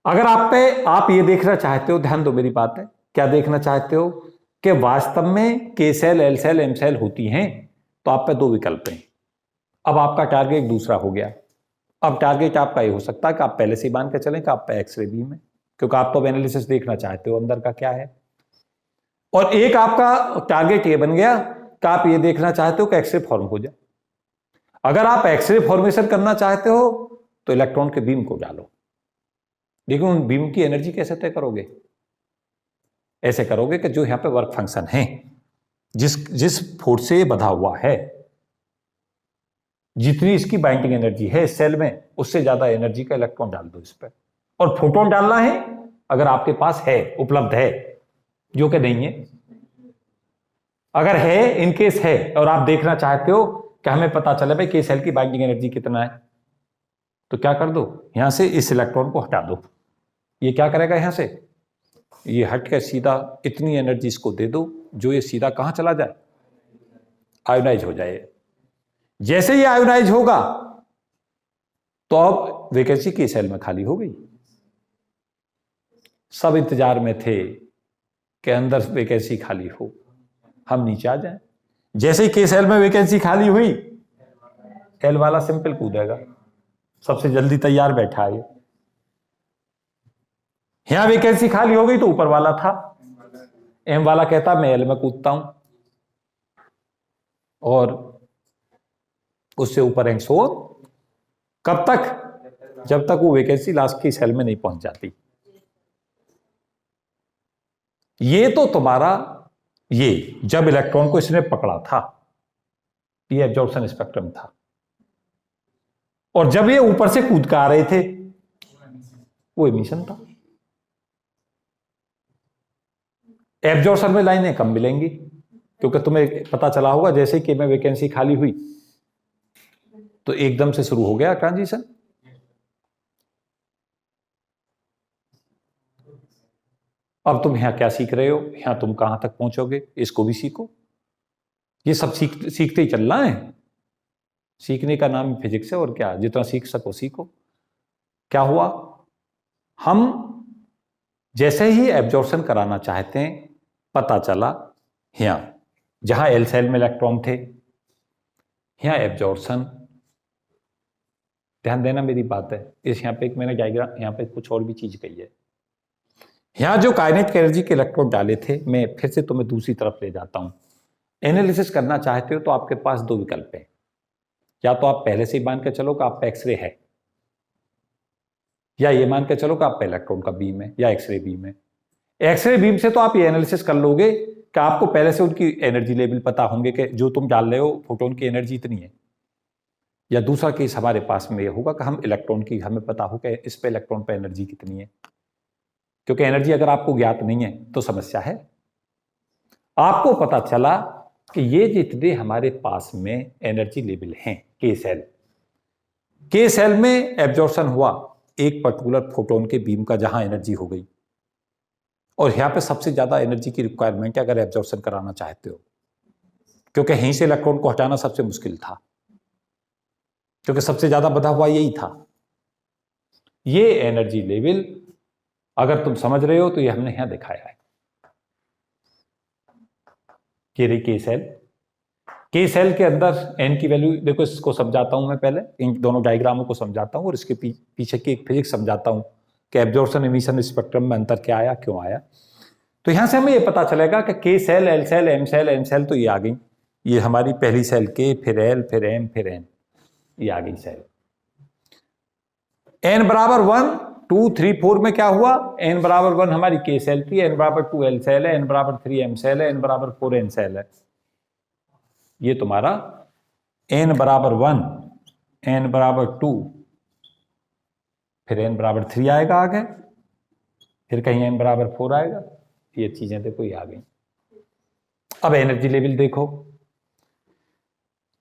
अगर आप ये देखना चाहते हो, ध्यान दो मेरी बात है, क्या देखना चाहते हो कि वास्तव में K shell, L shell, M shell होती हैं, तो आप पे दो विकल्प हैं। अब आपका टारगेट दूसरा हो गया। अब टारगेट आपका ये हो सकता है कि आप पहले से ही मान के चलें कि आप पे एक्सरे बीम है, क्योंकि आप तो एनालिसिस देखना चाहते हो अंदर का क्या है। और एक आपका टारगेट ये बन गया कि आप ये देखना चाहते हो कि एक्सरे फॉर्म हो जाए। अगर आप एक्सरे फॉर्मेशन करना चाहते हो तो इलेक्ट्रॉन के बीम को डालो, लेकिन उन बीम की एनर्जी कैसे तय करोगे? ऐसे करोगे कि जो यहां पे वर्क फंक्शन है, जिस फोर्स से बंधा हुआ है, जितनी इसकी बाइंडिंग एनर्जी है इस सेल में, उससे ज्यादा एनर्जी का इलेक्ट्रॉन डाल दो इस पर। और फोटोन डालना है अगर आपके पास है, उपलब्ध है, जो कि नहीं है। अगर है, इनकेस है, और आप देखना चाहते हो कि हमें पता चले भाई कि सेल की बाइंडिंग एनर्जी कितना है, तो क्या कर दो, यहां से इस इलेक्ट्रॉन को हटा दो। ये क्या करेगा, यहां से ये हट के सीधा इतनी एनर्जी इसको दे दो जो ये सीधा कहां चला जाए, आयोनाइज हो जाए। जैसे ये आयोनाइज होगा तो अब वैकेंसी के सेल में खाली हो गई। सब इंतजार में थे कि अंदर वैकेंसी खाली हो, हम नीचे आ जाएं। जैसे ही के सेल में वैकेंसी खाली हुई, एल वाला सिंपल कूदेगा, सबसे जल्दी तैयार बैठा है। यहां वैकेंसी खाली हो गई तो ऊपर वाला था, एम वाला कहता मैं एल में कूदता हूं, और उससे ऊपर रैंक हो। कब तक? जब तक वो वैकेंसी लास्ट की सेल में नहीं पहुंच जाती। ये तो तुम्हारा, ये जब इलेक्ट्रॉन को इसने पकड़ा था, ये एब्जॉर्प्शन स्पेक्ट्रम था। और जब ये ऊपर से कूद कर आ रहे थे, वो एमिशन था। एब्जॉर्प्शन में लाइनें कम मिलेंगी, क्योंकि तुम्हें पता चला होगा जैसे कि मैं वैकेंसी खाली हुई तो एकदम से शुरू हो गया ट्रांजिशन। अब तुम यहां क्या सीख रहे हो, यहां तुम कहां तक पहुंचोगे इसको भी सीखो। ये सब सीखते ही चलना है। सीखने का नाम फिजिक्स है, और क्या, जितना सीख सको सीखो। क्या हुआ, हम जैसे ही एब्जॉर्प्शन कराना चाहते हैं, पता चला यहां जहां एल सेल में इलेक्ट्रॉन थे, यहां एब्जॉर्प्शन। ध्यान देना मेरी बात है, इस यहां पे एक मैंने डायग्राम, यहां पे कुछ और भी चीज कही है। यहां जो काइनेटिक एनर्जी के इलेक्ट्रॉन डाले थे, मैं फिर से तुम्हें दूसरी तरफ ले जाता हूं। एनालिसिस करना चाहते हो तो आपके पास दो विकल्प हैं। या तो आप पहले से ही मान के चलो कि आप पे एक्सरे है, या ये मान के चलो कि आप पे इलेक्ट्रॉन का बीम है या एक्सरे बीम है। एक्सरे बीम से तो आप ये एनालिसिस कर लोगे कि आपको पहले से उनकी एनर्जी लेवल पता होंगे कि जो तुम डाल रहे हो फोटोन की एनर्जी इतनी है। या दूसरा केस हमारे पास में ये होगा कि हम इलेक्ट्रॉन की, हमें पता हो कि इस पे इलेक्ट्रॉन पे एनर्जी कितनी है। क्योंकि एनर्जी अगर आपको ज्ञात नहीं है तो समस्या है। आपको पता चला कि ये जितने हमारे पास में एनर्जी लेवल हैं के सेल में एब्जॉर्प्शन हुआ एक पर्टिकुलर फोटोन के बीम का, जहां एनर्जी हो गई। और यहां पे सबसे ज्यादा एनर्जी की रिक्वायरमेंट है अगर एब्जॉर्प्शन कराना चाहते हो, क्योंकि यहीं से इलेक्ट्रॉन को हटाना सबसे मुश्किल था, क्योंकि सबसे ज्यादा बधा हुआ यही था। ये एनर्जी लेवल अगर तुम समझ रहे हो तो ये हमने यहां दिखाया है। के सेल के अंदर एन की वैल्यू देखो, इसको समझाता हूं मैं पहले, इन दोनों डायग्रामों को समझाता हूं और इसके पीछे की एक फिजिक्स समझाता हूं कि एब्जॉर्प्शन एमिशन स्पेक्ट्रम में अंतर क्या आया, क्यों आया। तो यहां से हमें यह पता चलेगा कि K shell, L shell, M shell, N shell तो ये आ गई। ये हमारी पहली सेल के, फिर एल, फिर एम, फिर एन, ये आ गई सेल। एन बराबर 1, 2, 3, 4 में क्या हुआ, एन बराबर 1 हमारी के सेल थी, एन बराबर 2 एल सेल है, एन बराबर 3 एम सेल है, एन बराबर 4 एन सेल है। ये तुम्हारा एन बराबर 1, एन बराबर 2, फिर एन बराबर 3 आएगा आगे, फिर कहीं एन बराबर 4 आएगा। ये चीजें देखो ये आ गई। अब एनर्जी लेवल देखो,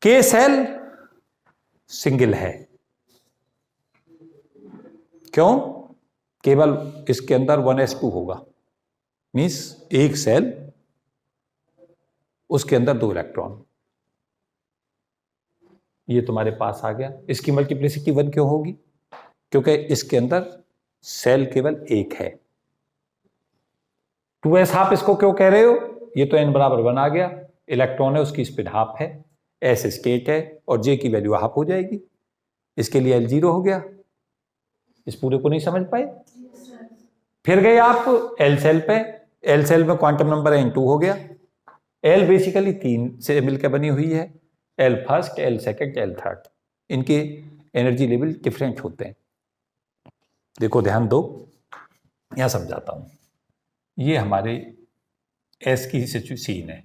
के सेल सिंगल है, क्यों, केवल इसके अंदर 1s2 होगा, मींस एक सेल, उसके अंदर 2 इलेक्ट्रॉन। ये तुम्हारे पास आ गया। इसकी मल्टीप्लिसिटी 1 क्यों होगी, क्योंकि इसके अंदर सेल केवल एक है। 2s हाफ इसको क्यों कह रहे हो, ये तो n बराबर 1 आ गया, इलेक्ट्रॉन है उसकी स्पीड हाफ है, s स्टेट है और j की वैल्यू हाफ हो जाएगी, इसके लिए l 0 हो गया। इस पूरे को नहीं समझ पाए। फिर गए आप l सेल पे, l सेल में क्वांटम नंबर n2 हो गया। l बेसिकली 3 से मिलकर बनी हुई है, l first, l second, l third. इनके एनर्जी लेवल डिफरेंट होते हैं। देखो ध्यान दो, यहां समझाता हूं। ये हमारे S की सीन है,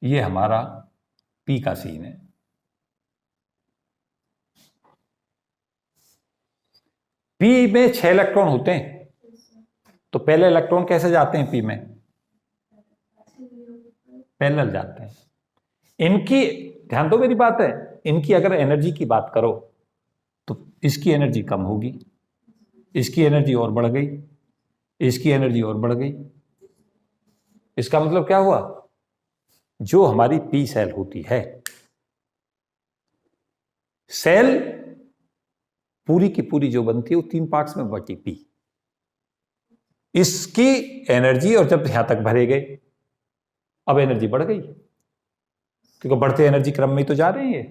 ये हमारा P का सीन है। P में 6 इलेक्ट्रॉन होते हैं, तो पहले इलेक्ट्रॉन कैसे जाते हैं P में, पैरेलल जाते हैं। इनकी, ध्यान दो मेरी बात है, इनकी अगर एनर्जी की बात करो तो इसकी एनर्जी कम होगी, इसकी एनर्जी और बढ़ गई, इसकी एनर्जी और बढ़ गई। इसका मतलब क्या हुआ, जो हमारी पी सेल होती है, सेल पूरी की पूरी जो बनती है वो 3 पार्ट्स में बटी पी, इसकी एनर्जी, और जब यहां तक भरे गए अब एनर्जी बढ़ गई, क्योंकि बढ़ते एनर्जी क्रम में ही तो जा रही है।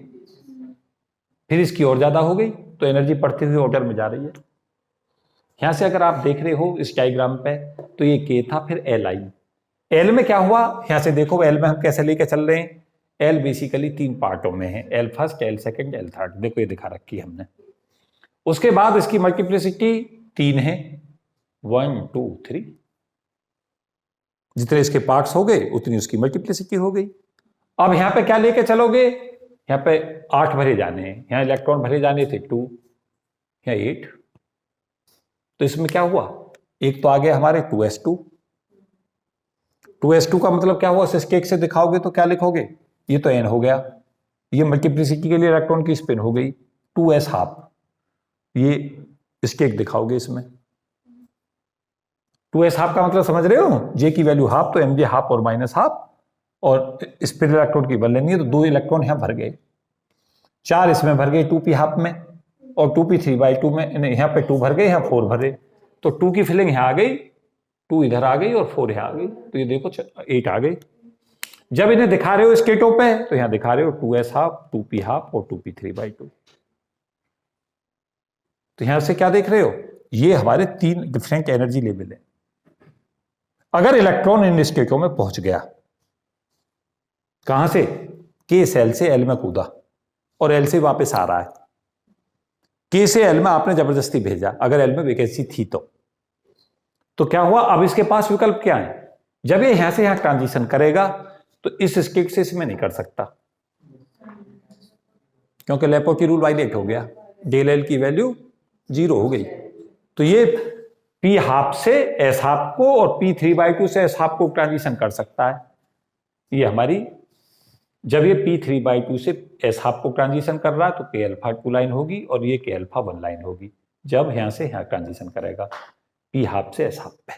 फिर इसकी और ज्यादा हो गई तो एनर्जी बढ़ते हुए ऑर्डर में जा रही है। यहां से अगर आप देख रहे हो इस डायग्राम पे, तो ये के था, फिर एल आई। एल में क्या हुआ, यहां से देखो एल में हम कैसे लेके चल रहे हैं। एल बेसिकली 3 पार्टों में है, L first, L second, L third, देखो ये दिखा रखी है हमने। उसके बाद इसकी मल्टीप्लिसिटी 3 है, 1, 2, 3। जितने इसके पार्ट्स हो गए उतनी उसकी मल्टीप्लिसिटी हो गई। अब यहां पे क्या लेके चलोगे, यहां पे 8 भरे जाने हैं, यहां इलेक्ट्रॉन भरे जाने थे 2, यहां 8, तो इसमें क्या हुआ, एक तो आ गया हमारे 2s2। 2s2 का मतलब क्या हुआ, सिस्केक से दिखाओगे तो क्या लिखोगे, ये तो n हो गया, ये मल्टीप्लिसिटी के लिए इलेक्ट्रॉन की स्पिन हो गई 2s हाफ, ये स्केक दिखाओगे इसमें। 2s हाफ का मतलब समझ रहे हो, जे की वैल्यू हाफ तो mj हाफ और माइनस हाफ, और स्पिन इलेक्ट्रॉन की बल लेनी है तो 2 इलेक्ट्रॉन यहां भर गए, 4 इसमें भर गए 2p हाफ में, और 2p 3/2 में, यहाँ पे 2 भर गए, यहाँ 4 भरे, तो 2 की फिलिंग यहाँ आ गई, 2 इधर आ गई और 4 यहाँ आ गई, तो ये देखो 8 आ गई। जब इन्हें दिखा रहे हो स्केटों पे तो यहाँ दिखा रहे हो 2s हाफ, 2p हाफ और 2p 3/2। तो यहां से क्या देख रहे हो, ये हमारे 3 डिफरेंट एनर्जी लेवल है। अगर इलेक्ट्रॉन इन स्टेटों में पहुंच गया, कहां से, के सेल से एल में कूदा और एल से वापस आ रहा है, के से एल में आपने जबरदस्ती भेजा, अगर एल में वैकेंसी थी तो क्या हुआ, अब इसके पास विकल्प क्या है, जब ये यहां से यहां ट्रांजिशन करेगा तो इस स्टेट से इसमें नहीं कर सकता, क्योंकि लेपोर्टी रूल वायलेट हो गया, डेल एल की वैल्यू 0 हो गई। तो ये p हाफ से s हाफ को और p 3/2 से s हाफ को ट्रांजिशन कर सकता है। ये हमारी, जब ये p 3/2 से s हाफ को ट्रांजिशन कर रहा है तो k अल्फा 2 लाइन होगी और ये k अल्फा 1 लाइन होगी, जब यहां से यहां ट्रांजिशन करेगा p हाफ से s हाफ पे।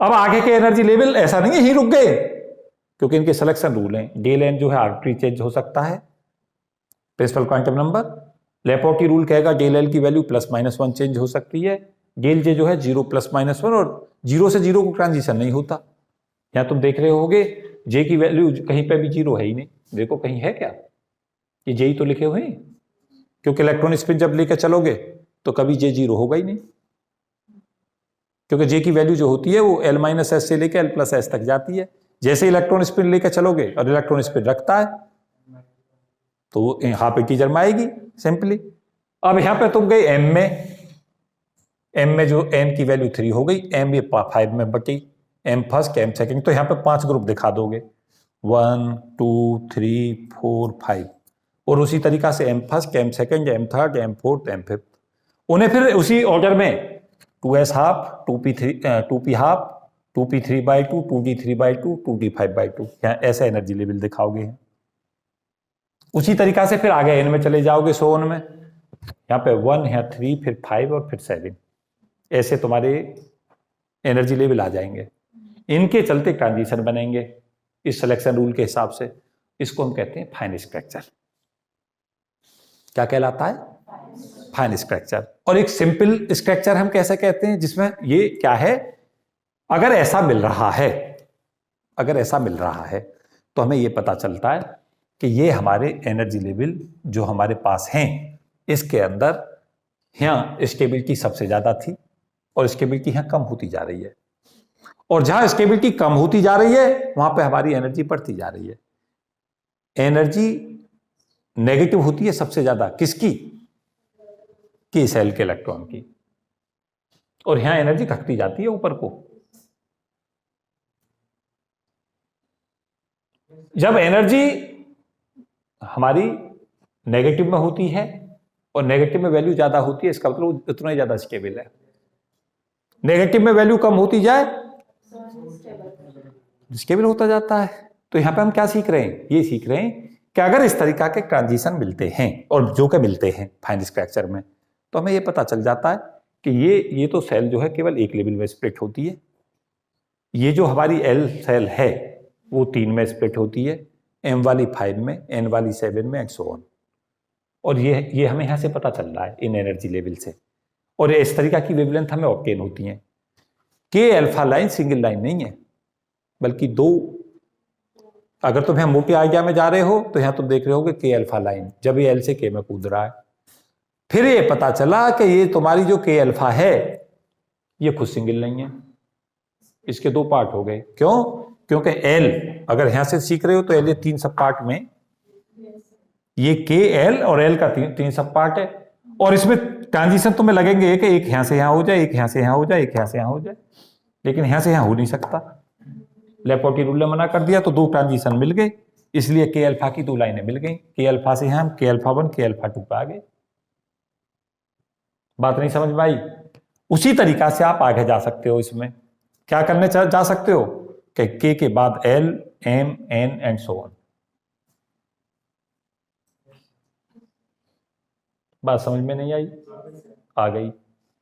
अब आगे के एनर्जी लेवल ऐसा नहीं है ही रुक गए, क्योंकि इनके सिलेक्शन रूल हैं, डेल एन जो है आर्बिट्री चेंज हो सकता है, प्रिंसिपल क्वांटम नंबर, लेपोर्टी रूल कहेगा डेल एल की वैल्यू +-1 चेंज हो सकती है, डेल जे जो है 0 +-1 और 0 से 0 को ट्रांजिशन नहीं होता। यहां तुम देख रहे होगे जे की वैल्यू कहीं पे भी 0 है ही नहीं, देखो कहीं है क्या, ये जे ही तो लिखे हुए हैं, क्योंकि इलेक्ट्रॉन स्पिन जब लेकर चलोगे तो कभी जे 0 होगा ही नहीं, क्योंकि जे की वैल्यू जो होती है वो l-s से लेकर l+s तक जाती है। जैसे इलेक्ट्रॉन स्पिन लेकर चलोगे और इलेक्ट्रॉन स्पिन रखता है तो हाफ इंटीजर में आएगी सिंपली। अब यहां पे तुम गए m में जो m की वैल्यू 3 हो गई, m ये 5 में बटी, m फर्स्ट m सेकंड, तो यहां पे 5 ग्रुप दिखा दोगे, 1 2 3 4 5, और उसी तरीका से m first m second m third m fourth m fifth, उन्हें फिर उसी ऑर्डर में 2s half, 2p half, 2p 3/2, 2d 3/2, 2d 5/2, यहाँ ऐसा एनर्जी लेवल दिखाओगे। उसी तरीका से फिर आगे n में चले जाओगे, 100 में, यहाँ पे 1, यहाँ 3, फिर 5 और फिर 7, ऐसे तुम्हारे एनर्जी लेवल आ जाएंगे। इनके चलते ट्रांजिशन बनेंगे इस सिलेक्शन रूल के हिसाब से, इसको हम कहते हैं फाइन स्ट्रक्चर। क्या कहलाता है, फाइन स्ट्रक्चर। और एक सिंपल स्ट्रक्चर हम कैसे कहते हैं, जिसमें ये क्या है, अगर ऐसा मिल रहा है, अगर ऐसा मिल रहा है तो हमें ये पता चलता है कि ये हमारे एनर्जी लेवल जो हमारे पास हैं, इसके अंदर यहाँ स्टेबिलिटी सबसे ज्यादा थी और स्टेबिलिटी यहाँ कम होती जा रही है, और जहां स्टेबिलिटी कम होती जा रही है वहां पे हमारी एनर्जी बढ़ती जा रही है। एनर्जी नेगेटिव होती है सबसे ज्यादा किसकी, के सेल के इलेक्ट्रॉन की, और यहां एनर्जी घटती जाती है ऊपर को। जब एनर्जी हमारी नेगेटिव में होती है और नेगेटिव में वैल्यू ज्यादा होती है, इसका मतलब उतना ही ज्यादा स्टेबल है। नेगेटिव में वैल्यू कम होती जाए स्टेबल होता जाता है। तो यहां पे हम क्या सीख रहे हैं, ये सीख रहे हैं कि अगर इस तरीका के ट्रांजिशन मिलते हैं, और जो कि मिलते हैं फाइन स्ट्रक्चर में, तो हमें ये पता चल जाता है कि ये तो सेल जो है केवल एक लेवल में स्प्लिट होती है, ये जो हमारी एल सेल है वो 3 में स्प्लिट होती है, m वाली 5 में, n वाली 7 में, एंड सो ऑन। और ये हमें यहां से पता चल रहा है इन एनर्जी लेवल से, और इस तरीका की वेवलेंथ हमें ऑब्टेन होती है। के अल्फा लाइन सिंगल लाइन नहीं है, बल्कि 2, अगर तुम यहां मोटे आइडिया में जा रहे हो तो यहां तुम देख रहे होगे के अल्फा लाइन, जब ये एल से के में कूद रहा है, फिर ये पता चला कि ये तुम्हारी जो के अल्फा है ये खुद सिंगल नहीं है, इसके 2 पार्ट हो गए। क्यों, क्योंकि एल अगर यहां से सीख रहे हो तो एल ये 3 सब पार्ट में, ये के एल और एल का 3 सब पार्ट है, और इसमें ट्रांजिशन तुम्हें लगेंगे कि एक यहां से यहां हो जाए, एक यहां से यहां हो जाए, एक यहां से यहां हो जाए, लेकिन यहां से यहां हो नहीं सकता। लेपोर्टी रूल ने मना कर दिया तो 2 ट्रांजिशन मिल गए, इसलिए के अल्फा की 2 लाइनें मिल गई। के अल्फा से हम के अल्फा 1 के अल्फा 2 पे आ गए। बात नहीं समझ में आई? उसी तरीका से आप आगे जा सकते हो। इसमें क्या करने जा सकते हो कि के के बाद L, M, N and so on. बात समझ में नहीं आई? आ गई।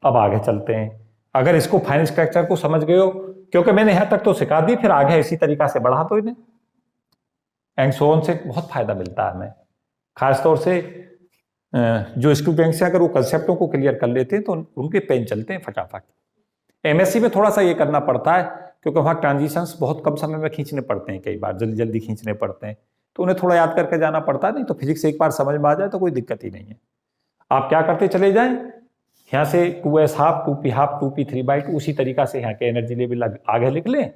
अब आगे चलते हैं। अगर इसको फाइन स्ट्रक्चर को समझ गए हो, क्योंकि मैंने यहां तक तो सिखा दी, फिर आगे इसी तरीका से बढ़ा दो इन्हें। एंड सो ऑन से बहुत फायदा मिलता है हमें, खासतौर से जो स्टूडेंट्स हैं अगर वो कंसेप्टों को क्लियर कर लेते हैं तो उनके पेन चलते हैं फटाफट। एमएससी में थोड़ा सा ये करना पड़ता है क्योंकि वहाँ ट्रांजिशंस बहुत कम समय में खींचने पड़ते हैं, कई बार जल्दी जल्दी खींचने पड़ते हैं, तो उन्हें थोड़ा याद करके जाना पड़ता है। नहीं तो फिजिक्स एक बार समझ में आ जाए तो कोई दिक्कत ही नहीं है। आप क्या करते चले जाएं, यहाँ से 2s half, 2p half, 2p3/2 उसी तरीका से यहाँ के एनर्जी लेवल आगे लिख लें,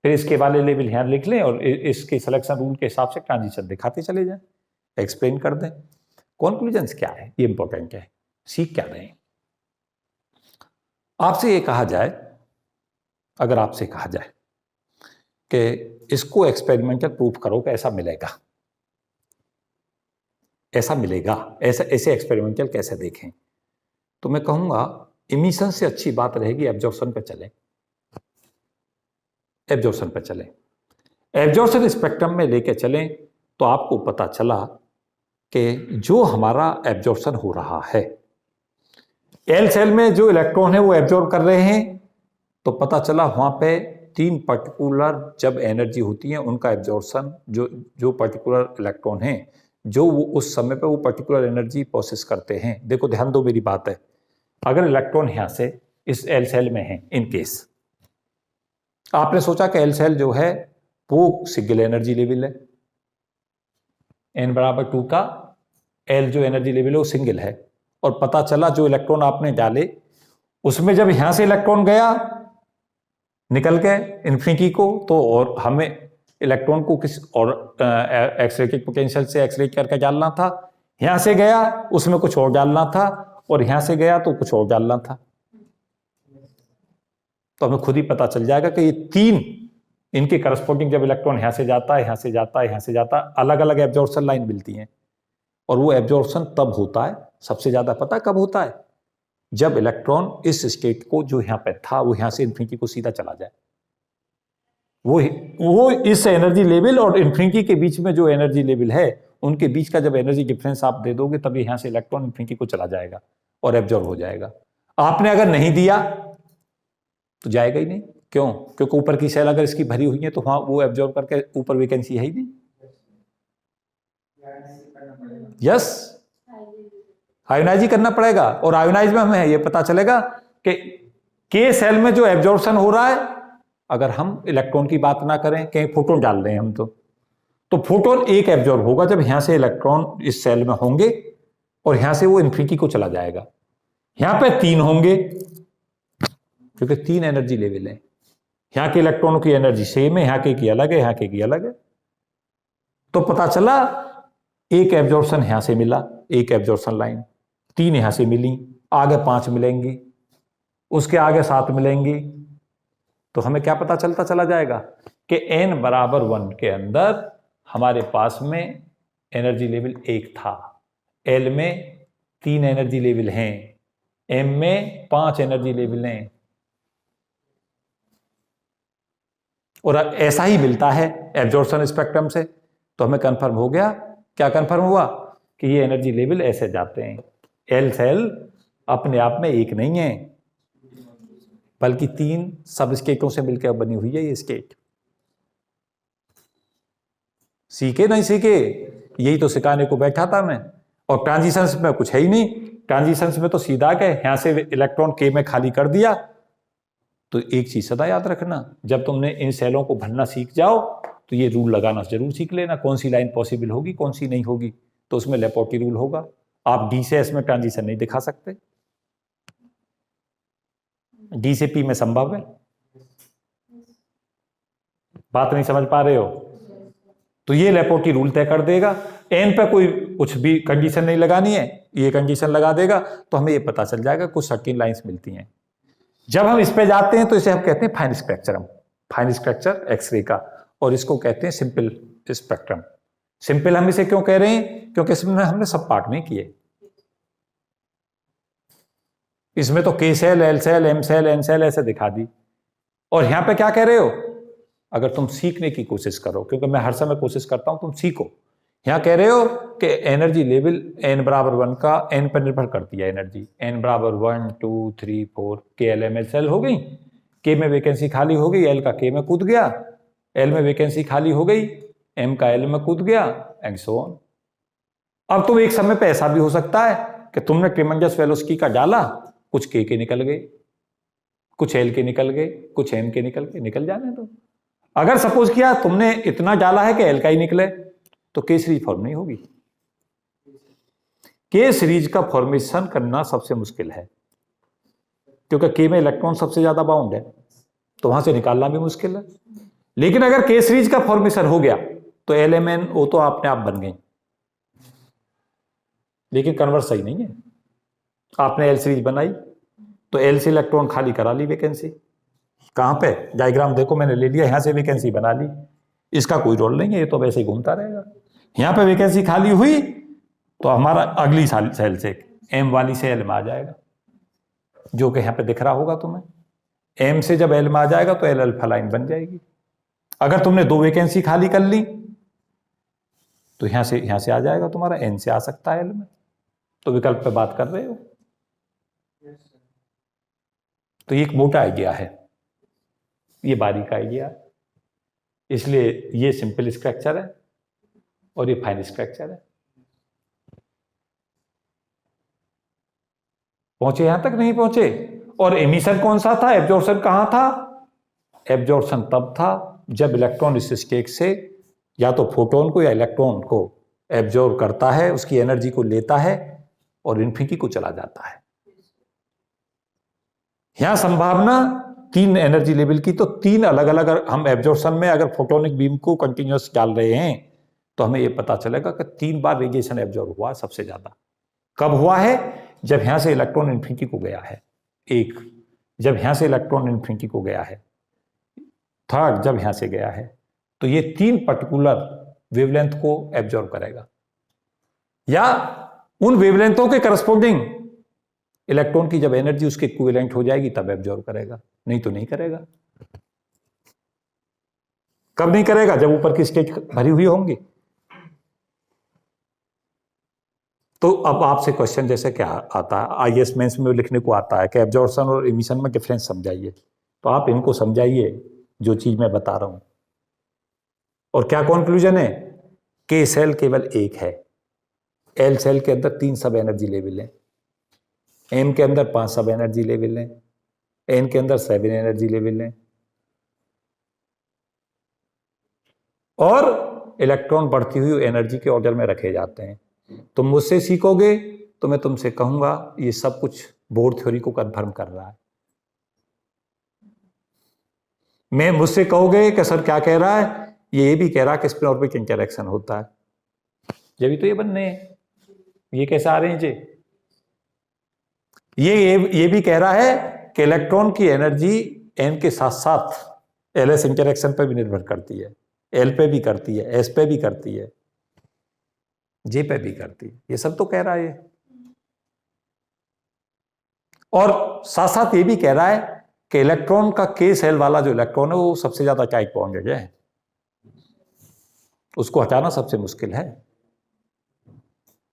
फिर इसके वाले लेवल यहाँ लिख लें और इसके सिलेक्शन रूल के हिसाब से ट्रांजिशन दिखाते चले जाएं, एक्सप्लेन कर दें। कॉन्क्लूजन्स क्या है, ये इंपॉर्टेंट है, सीख क्या रहे हैं। आपसे ये कहा जाए, अगर आपसे कहा जाए कि इसको एक्सपेरिमेंटल प्रूफ करो कि ऐसा मिलेगा, ऐसा मिलेगा, ऐसे एक्सपेरिमेंटल कैसे देखें, तो मैं कहूंगा इमिशन से अच्छी बात रहेगी एब्जॉर्प्शन पे चलें। एब्जॉर्प्शन पे चलें, एब्जॉर्प्शन स्पेक्ट्रम में लेके चलें तो आपको पता चला कि जो हमारा एब्जॉर्प्शन हो रहा है, एल सेल में जो इलेक्ट्रॉन है वो एब्जॉर्ब कर रहे हैं, तो पता चला वहां पे 3 पर्टिकुलर जब एनर्जी होती है उनका एब्जॉर्प्शन, जो पर्टिकुलर इलेक्ट्रॉन हैं जो वो उस समय पे वो पर्टिकुलर एनर्जी प्रोसेस करते हैं। देखो ध्यान दो मेरी बात है, अगर इलेक्ट्रॉन यहां से इस एल सेल में है, इन केस आपने सोचा कि एल सेल जो है वो सिंगल एनर्जी लेवल है, n = 2 का एल जो एनर्जी लेवल है वो सिंगल है, और पता चला जो इलेक्ट्रॉन आपने डाले उसमें जब यहां से इलेक्ट्रॉन गया निकल के इन्फिनिटी को, तो और हमें इलेक्ट्रॉन को किस और एक्सरेटिक पोटेंशियल से एक्सरेट करके डालना था, यहां से गया उसमें कुछ और डालना था, और यहां से गया तो कुछ और डालना था। तो हमें खुद ही पता चल जाएगा कि ये 3 इनके करस्पॉन्डिंग जब इलेक्ट्रॉन यहां से जाता है, यहां से जाता है, यहां से जाता है, अलग अलग एब्जॉर्प्शन लाइन मिलती हैं। और वो एब्जॉर्प्शन तब होता है, सबसे ज्यादा पता कब होता है, जब इलेक्ट्रॉन इस स्टेट को जो यहां पे था वो यहां से इन्फिनिटी को सीधा चला जाए। वो इस एनर्जी लेवल और इन्फिनिटी के बीच में जो एनर्जी लेवल है उनके बीच का जब एनर्जी डिफरेंस आप दे दोगे तभी यहां से इलेक्ट्रॉन इन्फिनिटी को चला जाएगा और एब्जॉर्ब हो जाएगा। आपने अगर नहीं दिया तो जाएगा ही नहीं। क्यों? क्योंकि ऊपर की सेल अगर इसकी भरी हुई है तो वहां वो एब्जॉर्ब करके ऊपर वैकेंसी है ही नहीं। यस, आयोनाइज करना पड़ेगा, और आयोनाइज में हमें ये पता चलेगा कि के सेल में जो एब्जॉर्प्शन हो रहा है, अगर हम इलेक्ट्रॉन की बात ना करें, कहीं फोटोन डाल रहे हैं हम, तो फोटोन एक एब्जॉर्ब होगा जब यहां से इलेक्ट्रॉन इस सेल में होंगे और यहां से वो इन्फिनिटी को चला जाएगा। यहां पे 3 होंगे क्योंकि 3 एनर्जी लेवल है, यहां के इलेक्ट्रॉनों की एनर्जी सेम है, यहां के की अलग है, यहां के की अलग है। तो पता चला एक एब्जॉर्प्शन यहां से मिला, एक एब्जॉर्प्शन लाइन, 3 यहां से मिली, आगे 5 मिलेंगी, उसके आगे 7 मिलेंगी। तो हमें क्या पता चलता चला जाएगा कि n = 1 के अंदर हमारे पास में एनर्जी लेवल 1 था, L में 3 एनर्जी लेवल हैं, M में 5 एनर्जी लेवल हैं, और ऐसा ही मिलता है एब्जॉर्प्शन स्पेक्ट्रम से। तो हमें कंफर्म हो गया, क्या कंफर्म हुआ कि ये एनर्जी लेवल ऐसे जाते हैं। एल सेल अपने आप में एक नहीं है बल्कि 3 सब स्टेटों से मिलकर बनी हुई है ये स्टेट। सीखे नहीं सीखे, यही तो सिखाने को बैठा था मैं। और ट्रांजिशंस में कुछ है ही नहीं, ट्रांजिशंस में तो सीधा के यहां से इलेक्ट्रॉन के में खाली कर दिया। तो एक चीज सदा याद रखना, जब तुमने इन सेलों को भरना सीख जाओ तो ये रूल लगाना जरूर सीख लेना, कौन सी लाइन पॉसिबल होगी कौन सी नहीं होगी। तो उसमें लेपोर्टी रूल होगा, आप डी से एस में ट्रांजिशन नहीं दिखा सकते, डी से पी में संभव है। बात नहीं समझ पा रहे हो? तो ये लेपोर्टी रूल तय कर देगा। एन पे कोई कुछ भी कंडीशन नहीं लगानी है, ये कंडीशन लगा देगा तो हमें ये पता चल जाएगा कुछ सर्टेन लाइंस मिलती हैं। जब हम इस पे जाते हैं तो इसे हम कहते हैं fine spectrum, fine structure X-ray का, और इसको कहते हैं सिंपल स्पेक्ट्रम। सिंपल हम इसे क्यों कह रहे हैं? क्योंकि इसमें हमने सब पार्ट नहीं किए। इसमें तो K shell, L shell, M shell, N shell ऐसे दिखा दी। और यहां पे क्या कह रहे हो, अगर तुम सीखने की कोशिश करो, क्योंकि मैं हर समय कोशिश करता हूं तुम सीखो, यहां कह रहे हो कि एनर्जी लेवल n बराबर 1 का n पर निर्भर करती है एनर्जी, n बराबर 1 2 3 4 के एल एम एल सेल हो गई, के में वैकेंसी खाली हो गई, एल का के में कूद गया, एल में वैकेंसी खाली हो गई, एम का एल में कूद गया, एंड सो ऑन। अब तुम एक समय पे ऐसा भी हो सकता है कि तुमने ट्रिमेंडस वेलोसिटी का डाला, कुछ के निकल गए, कुछ एल के निकल गए, कुछ एम के निकल गए, निकल जाने दो। अगर सपोज किया तुमने इतना डाला है कि एल का ही निकले, तो के सीरीज फॉर्म नहीं होगी। के सीरीज का फॉर्मेशन करना सबसे मुश्किल है, क्योंकि के में इलेक्ट्रॉन सबसे ज्यादा बाउंड है, तो वहां से निकालना भी मुश्किल है। लेकिन अगर के सीरीज का फॉर्मेशन हो गया तो एल एम एन ओ तो अपने आप बन गई। लेकिन कन्वर्ट सही नहीं है, आपने एल सीरीज बनाई तो एल से इलेक्ट्रॉन खाली करा ली वैकेंसी, कहां पे डायग्राम देखो मैंने ले लिया, यहां से वैकेंसी बना ली, इसका कोई रोल नहीं है, ये तो वैसे ही घूमता रहेगा। यहां पे वैकेंसी खाली हुई तो हमारा अगली सेल से एम वाली से एल में आ जाएगा, जो कि यहां पे दिख रहा होगा तुम्हें। एम से जब एल में आ जाएगा तो एल अल्फा लाइन बन जाएगी। अगर तुमने 2 वैकेंसी खाली कर ली तो यहां से आ जाएगा तुम्हारा, एन से आ सकता है एल में। तो विकल्प पे बात कर रहे हो, तो ये एक मोटा आइडिया है, ये बारीक आइडिया है, इसलिए ये सिंपल स्ट्रक्चर है और ये फाइन स्ट्रक्चर है। पहुंचे यहां तक नहीं पहुंचे? और एमिशन कौन सा था, एब्जॉर्प्शन कहां था? एब्जॉर्प्शन तब था जब इलेक्ट्रॉन इस स्टेट से या तो फोटोन को या इलेक्ट्रॉन को एब्जॉर्ब करता है, उसकी एनर्जी को लेता है और इन्फिनिटी को चला जाता है। यहां संभावना 3 एनर्जी लेवल की, तो 3 अलग अलग, हम एब्जॉर्प्शन में अगर फोटोनिक बीम को कंटिन्यूअस डाल रहे हैं तो हमें यह पता चलेगा कि 3 बार रेडिएशन एब्जॉर्ब हुआ सबसे ज्यादा। कब हुआ है? जब यहां से इलेक्ट्रॉन इन्फिनिटी को गया है, एक, जब यहां से इलेक्ट्रॉन इन्फिनिटी को गया है, थर्ड जब यहां से गया है। तो ये 3 पर्टिकुलर वेवलेंथ को एब्जॉर्ब करेगा, या उन वेवलेंथों के करस्पॉन्डिंग इलेक्ट्रॉन की जब एनर्जी उसके इक्विवेलेंट हो जाएगी तब एब्जॉर्ब करेगा, नहीं तो नहीं करेगा। कब नहीं करेगा? जब ऊपर की स्टेट भरी हुई होंगी। तो अब आपसे क्वेश्चन जैसे क्या आता है, आईएएस मेंस में लिखने को आता है कि एब्जॉर्प्शन और इमिशन में डिफरेंस समझाइए, तो आप इनको समझाइए जो चीज मैं बता रहा हूं। और क्या कंक्लूजन है? के सेल केवल एक है, एल सेल के अंदर 3 सब एनर्जी लेवल है, एम के अंदर 5 सब एनर्जी लेवल है, एन के अंदर 7 एनर्जी लेवल है, और इलेक्ट्रॉन बढ़ती हुई एनर्जी के ऑर्डर में रखे जाते हैं। तुम मुझसे सीखोगे तो मैं तुमसे कहूंगा ये सब कुछ बोर थ्योरी को कन्फर्म कर रहा है। मैं मुझसे कहोगे कि सर क्या कह रहा है, ये भी कह रहा है कि स्पिन ऑर्बिट इंटरैक्शन होता है, जब तो ये बनने हैं, ये कैसे आ रहे हैं जी? ये भी कह रहा है कि इलेक्ट्रॉन की एनर्जी एन के साथ साथ एल एस इंटरैक्शन पर भी निर्भर करती है, एल पे भी करती है, एस पे भी करती है, जे पे भी करती है, ये सब तो कह रहा है। और साथ साथ ये भी कह रहा है कि इलेक्ट्रॉन का के सेल वाला जो इलेक्ट्रॉन है वो सबसे ज्यादा टाइट बॉन्डेड है, उसको हटाना सबसे मुश्किल है।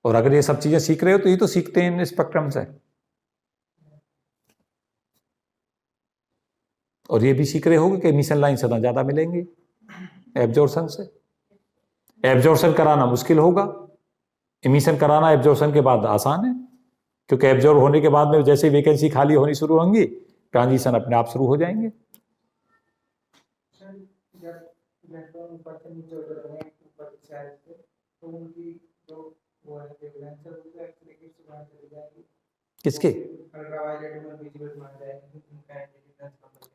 और अगर ये सब चीजें सीख रहे हो तो ये तो सीखते हैं इन स्पेक्ट्रम से, और ये भी सीख रहे होगे कि एमिशन लाइन से ज्यादा मिलेंगी एब्जॉर्प्शन से। एब्जॉर्प्शन कराना मुश्किल होगा, एमिशन कराना एब्जॉर्प्शन के बाद आसान है, क्योंकि एब्जॉर्ब होने के बाद में जैसे वैकेंसी खाली होनी शुरू होंगी, ट्रांजिशन अपने आप शुरू हो जाएंगे। किसके?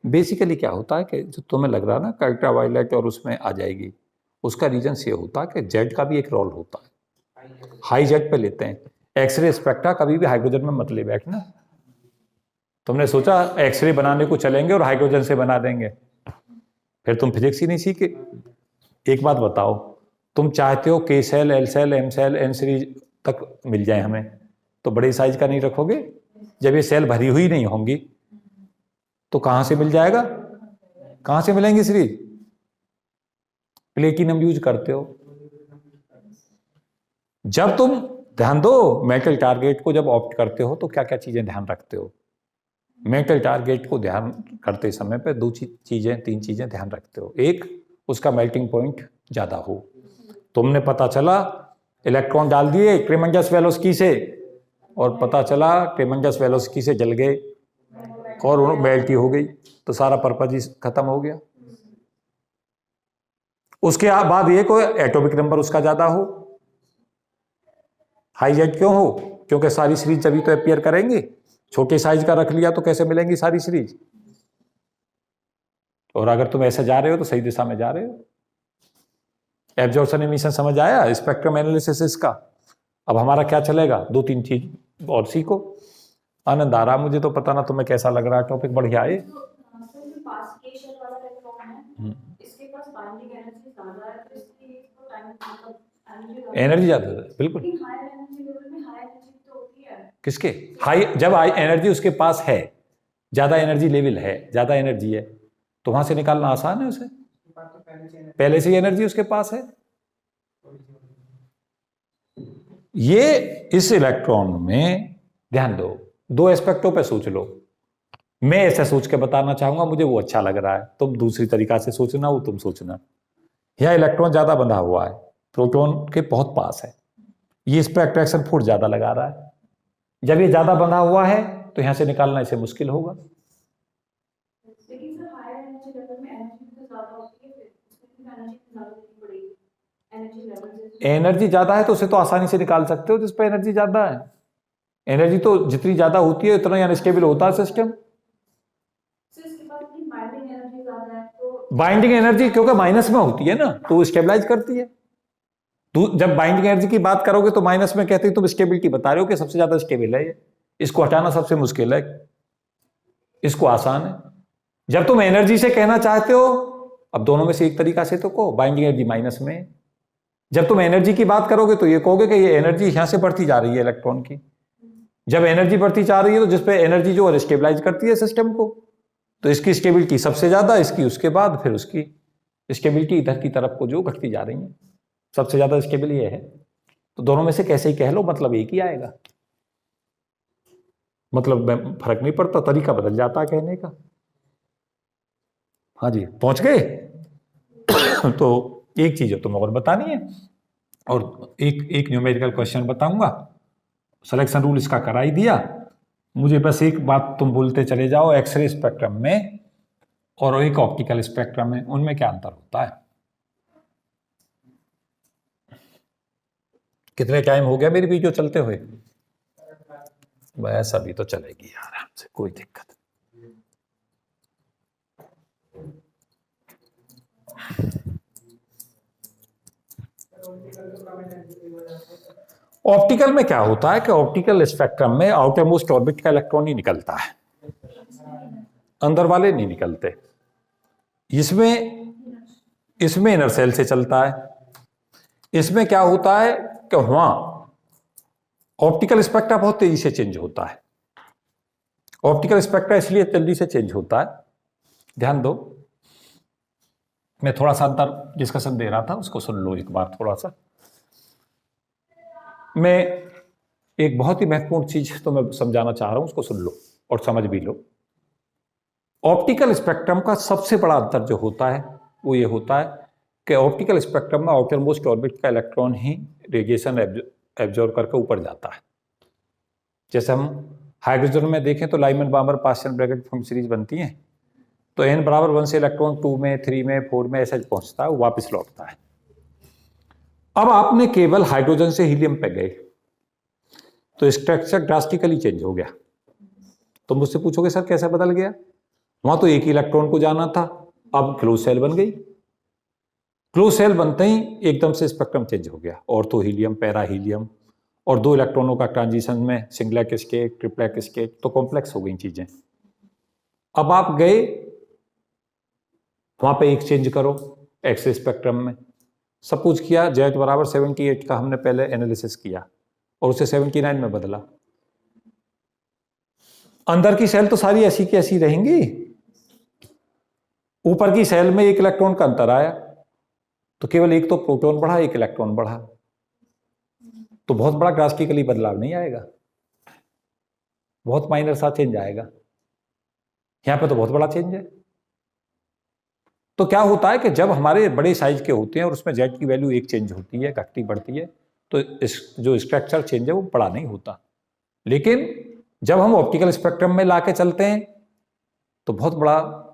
बेसिकली क्या होता है कि जो तुम्हें लग रहा है ना अल्ट्रावायलेट और उसमें आ जाएगी, उसका रीजन ये होता है कि जेड का भी एक रोल होता है, हाई जेड पे लेते हैं। एक्सरे स्पेक्ट्रा कभी भी हाइड्रोजन में मत ले बैठना। तुमने सोचा एक्सरे बनाने को चलेंगे और हाइड्रोजन से बना देंगे, फिर तुम फिजिक्स ही नहीं सीखे। एक बात बताओ, तुम चाहते हो K shell, L shell, M shell, N series तक मिल जाए हमें, तो बड़े साइज का नहीं रखोगे? जब ये सेल भरी हुई नहीं होंगी तो कहां से मिल जाएगा, कहां से मिलेंगी सीरीज? प्लेटिनम यूज करते हो। जब तुम ध्यान दो मेटल टारगेट को जब ऑप्ट करते हो तो क्या क्या चीजें ध्यान रखते हो? मेटल टारगेट को ध्यान करते समय पे दो चीजें तीन चीजें ध्यान रखते हो। एक, उसका मेल्टिंग पॉइंट ज्यादा हो। तुमने पता चला इलेक्ट्रॉन डाल दिए ट्रेमेंडस वेलोसिटी से और पता चला ट्रेमेंडस वेलोसिटी से जल गए और मेल्ट ही हो गई, तो सारा पर्पज ही खत्म हो गया। उसके बाद ये कोई एटॉमिक नंबर उसका ज्यादा हो, हाई जेड क्यों हो? क्योंकि सारी सीरीज तभी तो अपीयर करेंगे। छोटे साइज का रख लिया तो कैसे मिलेंगी सारी सीरीज? और अगर तुम ऐसे जा रहे हो तो सही दिशा में जा रहे हो। एब्जॉर्प्शन एमिशन समझ आया, स्पेक्ट्रम एनालिसिस इसका। अब हमारा क्या चलेगा, दो तीन चीज और सीखो। आनंद आ रहा, मुझे तो पता ना तुम्हें कैसा लग रहा है, टॉपिक बढ़िया है। एनर्जी ज्यादा है, बिल्कुल। किसके हाई? जब हाई एनर्जी उसके पास है, ज्यादा एनर्जी लेवल है, ज्यादा एनर्जी है, तो वहां से निकालना आसान है उसे। पहले से ही एनर्जी उसके पास है। ये इस इलेक्ट्रॉन में ध्यान दो, दो एस्पेक्टों पे सोच लो। मैं ऐसा सोच के बताना चाहूंगा, मुझे वो अच्छा लग रहा है। तुम दूसरी तरीका से सोचना, वो तुम सोचना। यह इलेक्ट्रॉन ज्यादा बंधा हुआ है, प्रोटॉन के बहुत पास है, ये इस पर अट्रैक्शन फोर्स ज्यादा लगा रहा है। जब ये ज्यादा बंधा हुआ है तो यहां से निकालना इसे मुश्किल होगा। एनर्जी ज्यादा है तो उसे तो आसानी से निकाल सकते हो जिस पर एनर्जी ज्यादा है। एनर्जी तो जितनी ज्यादा होती है उतना अनस्टेबल होता है सिस्टम। बाइंडिंग एनर्जी क्योंकि माइनस में होती है ना, तो स्टेबलाइज करती है। जब बाइंडिंग एनर्जी की बात करोगे तो माइनस में कहते हैं, तुम स्टेबिलिटी बता रहे हो कि सबसे ज्यादा स्टेबल है ये, इसको हटाना सबसे मुश्किल है, इसको आसान है। जब तुम एनर्जी से कहना चाहते हो, अब दोनों में से एक तरीका से तो कहो, बाइंडिंग एनर्जी माइनस में। जब तुम एनर्जी की बात करोगे तो ये कहोगे कि ये एनर्जी यहां से बढ़ती जा रही है इलेक्ट्रॉन की। जब एनर्जी बढ़ती जा रही है तो जिसपे एनर्जी जो है स्टेबलाइज करती है सिस्टम को, तो इसकी स्टेबिलिटी सबसे ज्यादा, इसकी उसके बाद, फिर उसकी स्टेबिलिटी इधर की तरफ को जो घटती जा रही है, सबसे ज्यादा स्टेबल ये है। तो दोनों में से कैसे ही कह लो, मतलब एक ही आएगा। मतलब फर्क नहीं पड़ता, तरीका बदल जाता है कहने का। हाँ जी, पहुंच गए। तो एक चीज है तुम्हें और बतानी है, और एक न्यूमेरिकल क्वेश्चन बताऊंगा। सिलेक्शन रूल इसका करा ही दिया। मुझे बस एक बात तुम बोलते चले जाओ, एक्सरे स्पेक्ट्रम में और एक ऑप्टिकल स्पेक्ट्रम में, उनमें क्या अंतर होता है? कितने टाइम हो गया मेरी वीडियो चलते हुए? बस अभी तो चलेगी आराम से, कोई दिक्कत। ऑप्टिकल में क्या होता है कि ऑप्टिकल स्पेक्ट्रम में आउटर मोस्ट ऑर्बिट का इलेक्ट्रॉन ही निकलता है, अंदर वाले नहीं निकलते। इसमें इनर सेल से चलता है। इसमें क्या होता है कि वहां ऑप्टिकल स्पेक्ट्रा बहुत तेजी से चेंज होता है। ऑप्टिकल स्पेक्ट्रा इसलिए जल्दी से चेंज होता है, ध्यान दो, मैं थोड़ा सा अंदर डिस्कशन दे रहा था, उसको सुन लो एक बार थोड़ा सा। मैं एक बहुत ही महत्वपूर्ण चीज तो मैं समझाना चाह रहा हूं, उसको सुन लो और समझ भी लो। ऑप्टिकल स्पेक्ट्रम का सबसे बड़ा अंतर जो होता है वो ये होता है कि ऑप्टिकल स्पेक्ट्रम में आउटर मोस्ट ऑर्बिट का इलेक्ट्रॉन ही रेडिएशन एब्जॉर्ब करके ऊपर जाता है। जैसे हम हाइड्रोजन में देखें तो Lyman barber Paschen bracket form series बनती है, तो n बराबर 1 से इलेक्ट्रॉन 2 में 3 में 4 में ऐसा पहुंचता है, वो वापस लौटता है। अब आपने केवल हाइड्रोजन से हीलियम पे गए तो स्ट्रक्चर ड्रास्टिकली चेंज हो गया। तो मुझसे पूछोगे सर कैसे बदल गया? वहां तो एक ही इलेक्ट्रॉन को जाना था, अब क्लोज सेल बन गई। क्लोज सेल बनते ही एकदम से स्पेक्ट्रम चेंज हो गया, ऑर्थो हीलियम, पैरा हीलियम, और दो इलेक्ट्रॉनों का ट्रांजिशन में सिंगलेट स्टेट, ट्रिप्लेट स्टेट, तो कॉम्प्लेक्स हो गई चीजें। अब आप गए वहां पे एक चेंज करो एक्स स्पेक्ट्रम में, सपोज किया जेड बराबर 78 का हमने पहले एनालिसिस किया और उसे 79 में बदला। अंदर की सेल तो सारी ऐसी की ऐसी रहेंगी, ऊपर की सेल में एक इलेक्ट्रॉन का अंतर आया तो केवल एक तो प्रोटॉन बढ़ा, एक इलेक्ट्रॉन बढ़ा, तो बहुत बड़ा ड्रास्टिकली बदलाव नहीं आएगा, बहुत माइनर सा चेंज आएगा। यहां पे तो बहुत बड़ा चेंज है। तो क्या होता है कि जब हमारे बड़े साइज के होते हैं और उसमें जेड की वैल्यू एक चेंज होती है, घटती बढ़ती है, तो इस जो स्ट्रक्चर चेंज है वो बड़ा नहीं होता। लेकिन जब हम ऑप्टिकल स्पेक्ट्रम में लाके चलते हैं तो बहुत बड़ा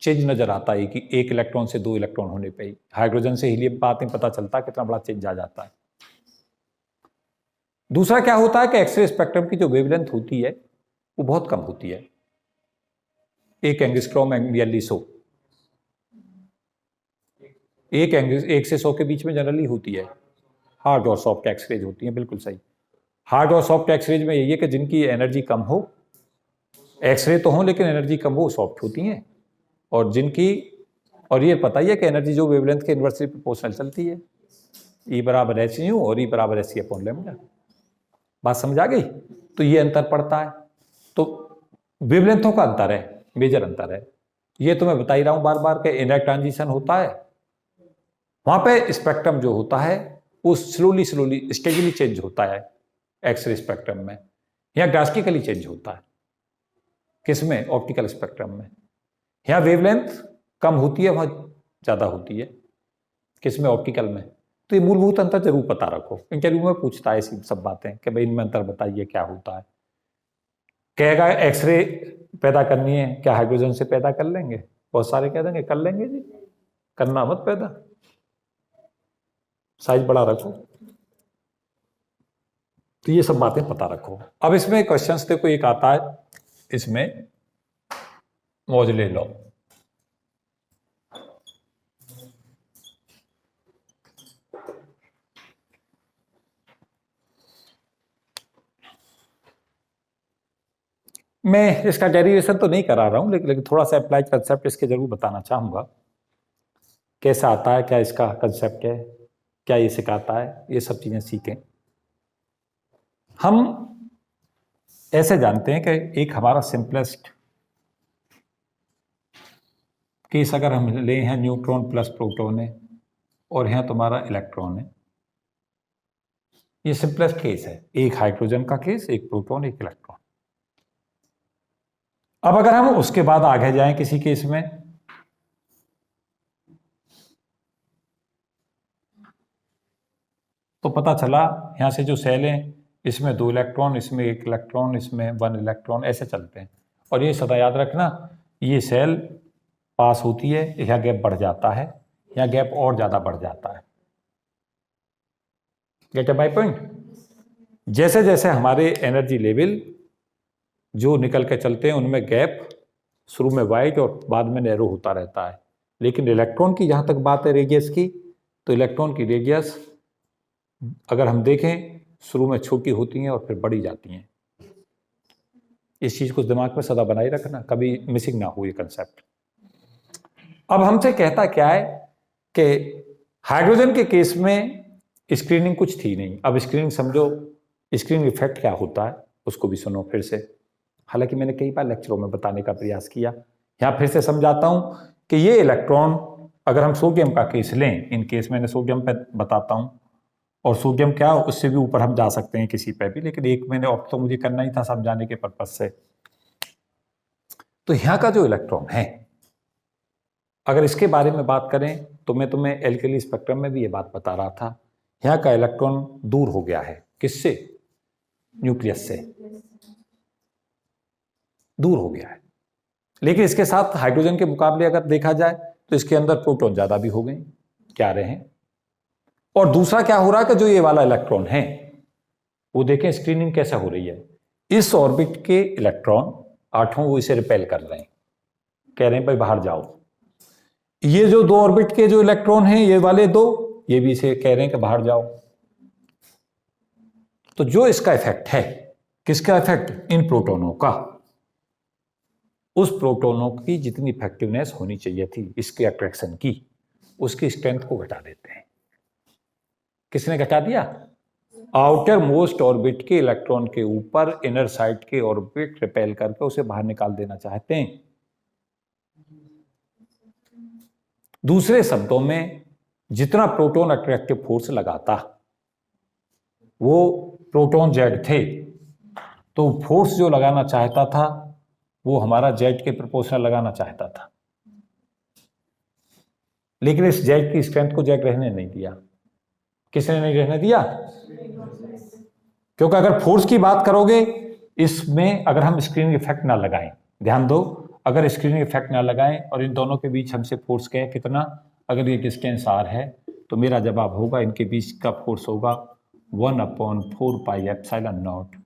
चेंज नजर आता है कि एक इलेक्ट्रॉन से 2 इलेक्ट्रॉन होने पे ही हाइड्रोजन से हीलियम बात में पता चलता है कितना बड़ा चेंज आ जाता है। दूसरा क्या होता है कि एक्सरे स्पेक्ट्रम की जो वेवलेंथ होती है वो बहुत कम होती है, 1 एंगस्ट्रॉम नियरली 100, 1 से 100 के बीच में जनरली होती है। हार्ड और सॉफ्ट एक्सरेज होती है, बिल्कुल सही। हार्ड और सॉफ्ट एक्सरेज में यही है कि जिनकी एनर्जी कम हो, एक्सरे तो हो लेकिन एनर्जी कम हो, सॉफ्ट होती हैं। और जिनकी, और ये पता ही है कि एनर्जी जो वेवलेंथ के इन्वर्सली प्रोपोर्शनल चलती है, E बराबर एच न्यू और E बराबर एच सी अपॉन लैम्डा। बात समझ आ गई? तो ये अंतर पड़ता है। तो वेवलेंथों का अंतर है, मेजर अंतर है। ये तो मैं बता ही रहा हूं बार बार के इनर ट्रांजिशन होता है, वहां पे स्पेक्ट्रम जो होता है वो स्लोली स्टेजली चेंज होता है एक्सरे स्पेक्ट्रम में, या ड्रास्टिकली चेंज होता है। किसमें? ऑप्टिकल स्पेक्ट्रम में। यहाँ वेवलेंथ कम होती है, वहां ज्यादा होती है। किसमें? ऑप्टिकल में। तो ये मूलभूत अंतर जरूर पता रखो, इंटरव्यू में पूछता है ऐसी सब बातें कि भाई इनमें अंतर बताइए क्या होता है। कहेगा एक्सरे पैदा करनी है, क्या हाइड्रोजन से पैदा कर लेंगे? बहुत सारे कह देंगे कर लेंगे जी, करना मत पैदा, साइज बड़ा रखो। तो ये सब बातें पता रखो। अब इसमें क्वेश्चंस देखो, एक आता है इसमें मोजले लॉ। मैं इसका डेरिवेशन तो नहीं करा रहा हूं, लेकिन थोड़ा सा अप्लाइड कंसेप्ट इसके जरूर बताना चाहूंगा। कैसा आता है, क्या इसका कंसेप्ट है, क्या ये सिखाता है, ये सब चीजें सीखें। हम ऐसे जानते हैं कि एक हमारा सिंपलेस्ट केस अगर हम ले हैं, न्यूट्रॉन प्लस प्रोटॉन है और यहाँ तुम्हारा इलेक्ट्रॉन है, ये सिंपलेस्ट केस है। एक हाइड्रोजन का केस, एक प्रोटॉन, एक इलेक्ट्रॉन। अब अगर हम उसके बाद आगे जाएं किसी केस में, तो पता चला यहां से जो सेल है इसमें 2 इलेक्ट्रॉन, इसमें 1 इलेक्ट्रॉन, इसमें 1 इलेक्ट्रॉन, ऐसे चलते हैं। और ये सदा याद रखना, ये सेल पास होती है, यह गैप बढ़ जाता है, यह गैप और ज्यादा बढ़ जाता है। Gate my point? जैसे जैसे हमारे एनर्जी लेवल जो निकल के चलते हैं उनमें गैप शुरू में वाइड और बाद में नैरो होता रहता है। लेकिन इलेक्ट्रॉन की जहां तक बात है रेडियस की, तो इलेक्ट्रॉन की रेडियस अगर हम देखें शुरू में छोटी होती हैं और फिर बढ़ी जाती हैं। इस चीज को दिमाग में सदा बनाए रखना, कभी मिसिंग ना हो ये कंसेप्ट। अब हमसे कहता क्या है कि हाइड्रोजन के केस में स्क्रीनिंग कुछ थी नहीं। अब स्क्रीनिंग समझो, स्क्रीनिंग इफेक्ट क्या होता है उसको भी सुनो फिर से। हालांकि मैंने कई बार लेक्चरों में बताने का प्रयास किया, यहां फिर से समझाता हूं कि ये इलेक्ट्रॉन, अगर हम सोडियम का केस लें, इन केस मैंने सोडियम पे बताता हूं, और सोडियम क्या, उससे भी ऊपर हम जा सकते हैं किसी पे भी, लेकिन एक मैंने ऑप्ट तो मुझे करना ही था समझाने के पर्पज से। तो यहां का जो इलेक्ट्रॉन है, अगर इसके बारे में बात करें तो मैं तुम्हें एल्केली स्पेक्ट्रम में भी ये बात बता रहा था, यहां का इलेक्ट्रॉन दूर हो गया है। किससे? न्यूक्लियस से दूर हो गया है। लेकिन इसके साथ हाइड्रोजन के मुकाबले अगर देखा जाए तो इसके अंदर प्रोटॉन ज्यादा भी हो गए, क्या रहे हैं। और दूसरा क्या हो रहा है कि जो ये वाला इलेक्ट्रॉन है वो देखें स्क्रीनिंग कैसा हो रही है। इस ऑर्बिट के इलेक्ट्रॉन 8वां वो इसे रिपेल कर रहे हैं, कह रहे हैं भाई बाहर जाओ। ये जो 2 ऑर्बिट के जो इलेक्ट्रॉन हैं, ये वाले 2, ये भी इसे कह रहे हैं कि बाहर जाओ। तो जो इसका इफेक्ट है, किसका इफेक्ट? इन प्रोटॉनों का। उस प्रोटॉनों की जितनी इफेक्टिवनेस होनी चाहिए थी इसके अट्रैक्शन की, उसकी स्ट्रेंथ को घटा देते हैं। किसने घटा दिया? आउटर मोस्ट ऑर्बिट के इलेक्ट्रॉन के ऊपर इनर साइड के ऑर्बिट रिपेल करके उसे बाहर निकाल देना चाहते हैं। दूसरे शब्दों में, जितना प्रोटॉन अट्रैक्टिव फोर्स लगाता, वो प्रोटॉन जेड थे, तो फोर्स जो लगाना चाहता था वो हमारा जेड के प्रोपोर्शनल लगाना चाहता था, लेकिन इस जेड की स्ट्रेंथ को जेड रहने नहीं दिया। किसने नहीं रहने दिया? क्योंकि अगर फोर्स की बात करोगे, इसमें अगर हम स्क्रीनिंग इफेक्ट ना लगाएं, ध्यान दो, अगर स्क्रीनिंग इफेक्ट ना लगाएं और इन दोनों के बीच हमसे फोर्स कहे कितना, अगर ये डिस्टेंस आर है तो मेरा जवाब होगा इनके बीच का फोर्स होगा 1/4 pi epsilon naught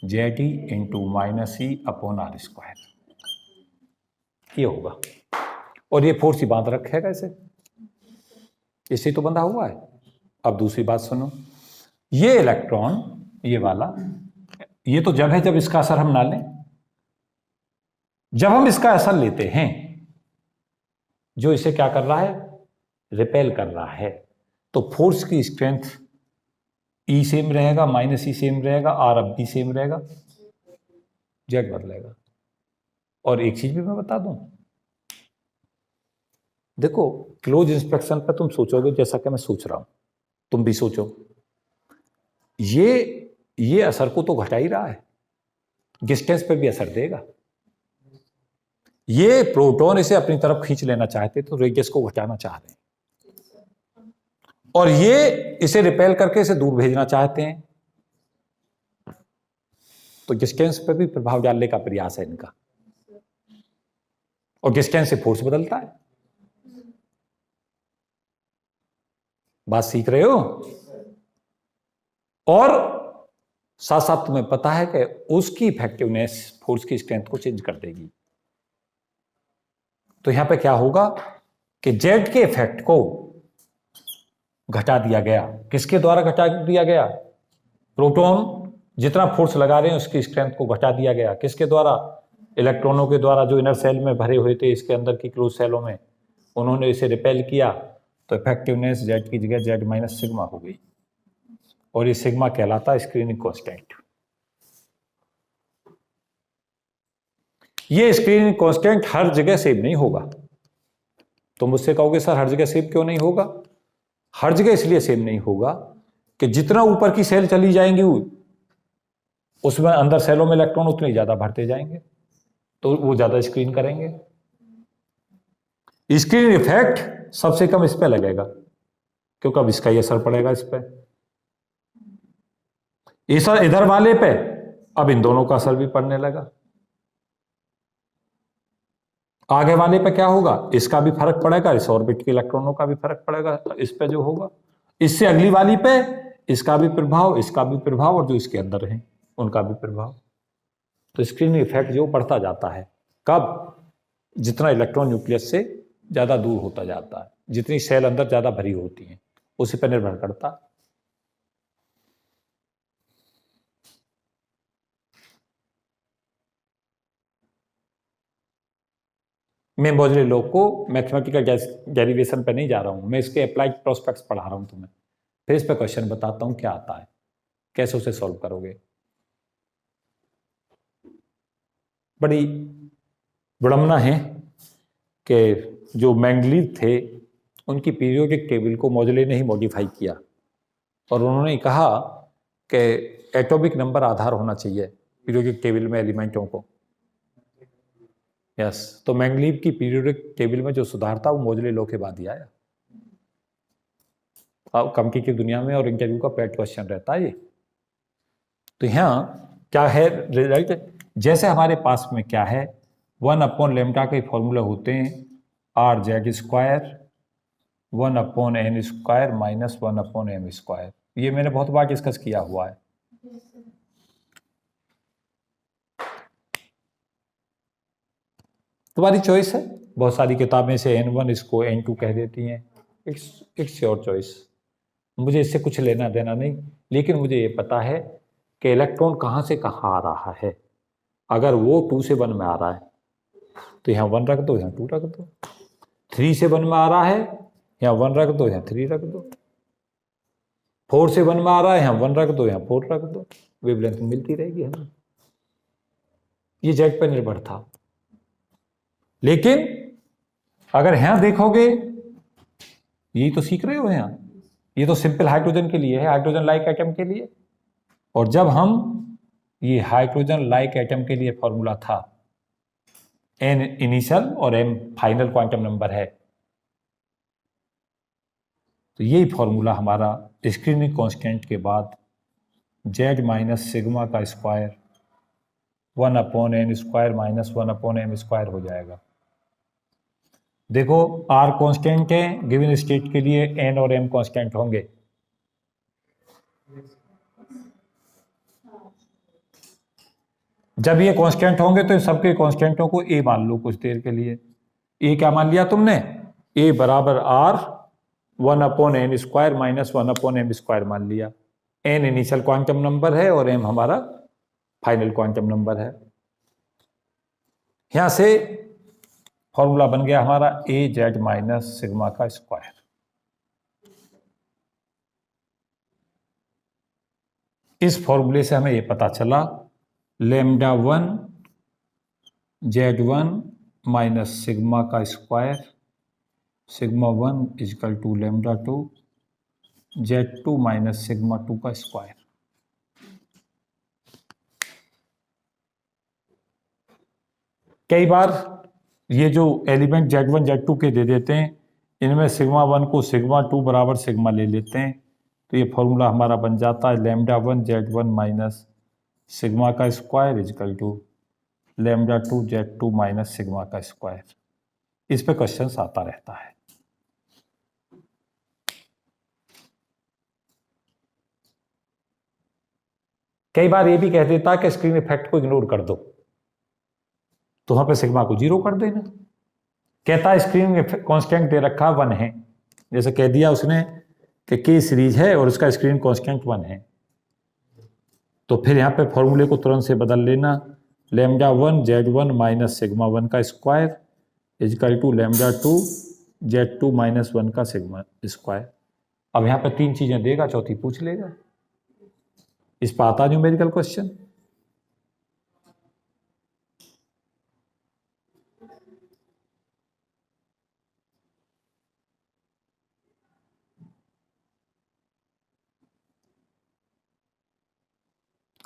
Z E into minus E upon R square, ये होगा। और ये फोर्स ही बांध रखेगा इसे, इसे तो बंधा हुआ है। अब दूसरी बात सुनो, ये इलेक्ट्रॉन, ये वाला, ये तो जब है जब इसका असर हम ना लें। जब हम इसका असर लेते हैं, जो इसे क्या कर रहा है? रिपेल कर रहा है, तो फोर्स की स्ट्रेंथ ई सेम रहेगा, माइनस ई सेम रहेगा, आर अब भी सेम रहेगा, जेड बदलेगा। और एक चीज भी मैं बता दूं, देखो क्लोज इंस्पेक्शन पर तुम सोचोगे जैसा कि मैं सोच रहा हूं, तुम भी सोचो, ये असर को तो घटा ही रहा है, डिस्टेंस पे भी असर देगा। ये प्रोटॉन इसे अपनी तरफ खींच लेना चाहते तो रेडियस को घटाना चाह रहे हैं, और ये इसे रिपेल करके इसे दूर भेजना चाहते हैं, तो डिस्टेंस पे भी प्रभाव डालने का प्रयास है इनका, और डिस्टेंस से फोर्स बदलता है। बात सीख रहे हो? और साथ साथ तुम्हें पता है कि उसकी इफेक्टिवनेस फोर्स की स्ट्रेंथ को चेंज कर देगी। तो यहां पे क्या होगा कि जेड के इफेक्ट को घटा दिया गया। किसके द्वारा घटा दिया गया? प्रोटॉन जितना फोर्स लगा रहे हैं उसकी स्ट्रेंथ को घटा दिया गया। किसके द्वारा? इलेक्ट्रॉनों के द्वारा, जो इनर सेल में भरे हुए थे इसके अंदर की क्लोज सेलों में, उन्होंने इसे रिपेल किया, तो इफेक्टिवनेस जेड की जगह जेड माइनस सिग्मा हो गई, और ये सिग्मा कहलाता है स्क्रीनिंग कांस्टेंट। ये स्क्रीनिंग कांस्टेंट हर जगह सेम नहीं होगा। तुम मुझसे कहोगे सर हर जगह सेम क्यों नहीं होगा? हर जगह इसलिए सेम नहीं होगा कि जितना ऊपर की सेल चली जाएंगी उसमें अंदर सेलों में इलेक्ट्रॉन उतने ज्यादा भरते जाएंगे, तो वो ज्यादा स्क्रीन करेंगे। स्क्रीन इफेक्ट सबसे कम इस पे लगेगा, क्योंकि अब इसका ही असर पड़ेगा इस पे, इधर वाले पे अब इन दोनों का असर भी पड़ने लगा। आगे वाले पे क्या होगा? इसका भी फर्क पड़ेगा, इस ऑर्बिट के इलेक्ट्रॉनों का भी फर्क पड़ेगा इस पे जो होगा। इससे अगली वाली पे इसका भी प्रभाव, इसका भी प्रभाव, और जो इसके अंदर है उनका भी प्रभाव। तो स्क्रीन इफेक्ट जो बढ़ता जाता है, कब? जितना इलेक्ट्रॉन न्यूक्लियस से ज्यादा दूर होता जाता है, जितनी सेल अंदर ज्यादा भरी होती है, उसी पर निर्भर करता है। मैं मोजले लॉ को मैथमेटिकल डेरिवेशन पे नहीं जा रहा हूं, मैं इसके अप्लाइड प्रोस्पेक्ट्स पढ़ा रहा हूं तुम्हें। फिर इस पे क्वेश्चन बताता हूं क्या आता है, कैसे उसे सॉल्व करोगे। बड़ी विडंबना है कि जो मेंडलीव थे उनकी पीरियोडिक टेबल को मोजले ने ही मॉडिफाई किया, और उन्होंने कहा कि एटॉमिक नंबर आधार होना चाहिए पीरियोडिक टेबल में एलिमेंटों को। यस, तो मेंडलीव की पीरियोडिक टेबल में जो सुधार था वो मोजले लॉ के बाद ही आया। अब कंप्यूटर की दुनिया में और इंटरव्यू का पेट क्वेश्चन रहता है ये। तो यहाँ क्या है रिजल्ट? जैसे हमारे पास में क्या है, 1/λ के फॉर्मूले होते हैं are Z square 1/n² minus 1/m²। ये मैंने बहुत बार डिस्कस किया हुआ है। तुम्हारी चॉइस है, बहुत सारी किताबें से n1 इसको n2 कह देती हैं, इट्स योर चॉइस। मुझे इससे कुछ लेना देना नहीं, लेकिन मुझे ये पता है कि इलेक्ट्रॉन कहाँ से कहाँ आ रहा है। अगर वो 2 से 1 में आ रहा है तो यहाँ 1 रख दो, यहाँ 2 रख दो। 3 से 1 में आ रहा है, यहाँ 1 रख दो, यहाँ 3 रख दो। 4 से 1 में आ रहा है, यहाँ 1 रख दो, यहाँ 4 रख दो, वेवलेंथ मिलती रहेगी हमें। ये जेड पर निर्भर था। लेकिन अगर यहां देखोगे, यही तो सीख रहे हो यहाँ, ये तो सिंपल हाइड्रोजन के लिए है, हाइड्रोजन लाइक एटम के लिए। और जब हम ये हाइड्रोजन लाइक एटम के लिए फॉर्मूला था, n इनिशियल और m फाइनल क्वांटम नंबर है, तो यही फॉर्मूला हमारा स्क्रीनिंग कांस्टेंट के बाद z माइनस सिग्मा का square 1/n square minus 1/m square हो जाएगा। देखो r कांस्टेंट है, गिवन स्टेट के लिए n और m कांस्टेंट होंगे। जब ये कांस्टेंट होंगे तो इन सबके कांस्टेंटों को a मान लो कुछ देर के लिए। a क्या मान लिया तुमने? a बराबर r 1/n square minus 1/m square मान लिया। n इनिशियल क्वांटम नंबर है और m हमारा फाइनल क्वांटम नंबर है। यहां से फॉर्मूला बन गया हमारा a z माइनस सिग्मा का स्क्वायर। इस फॉर्मूले से हमें यह पता चला λ1 z1 माइनस सिग्मा का square sigma 1 equal to λ2 z2 minus sigma 2 का स्क्वायर। कई बार ये जो एलिमेंट z1 z2 के दे देते हैं, इनमें सिग्मा 1 को सिग्मा 2 बराबर सिग्मा ले लेते हैं, तो ये फॉर्मूला हमारा बन जाता है λ1 z1 माइनस सिग्मा का square equal to λ2 z2 minus sigma का स्क्वायर। इस पे क्वेश्चन आता रहता है। कई बार ये भी कह देता है कि स्क्रीन इफेक्ट को इग्नोर कर दो, तो वहां पे सिग्मा को 0 कर देना। कहता है स्क्रीन कांस्टेंट दे रखा 1 है, जैसे कह दिया उसने कि K सीरीज है और उसका स्क्रीन कांस्टेंट 1 है, तो फिर यहाँ पे फॉर्मूले को तुरंत से बदल लेना λ1 z1 माइनस सिग्मा 1 का square equal to λ2 z2 minus 1 का सिग्मा स्क्वायर। अब यहाँ पे 3 चीजें देगा, चौथी पूछ लेगा। इस पर आता न्यूमेरिकल क्वेश्चन।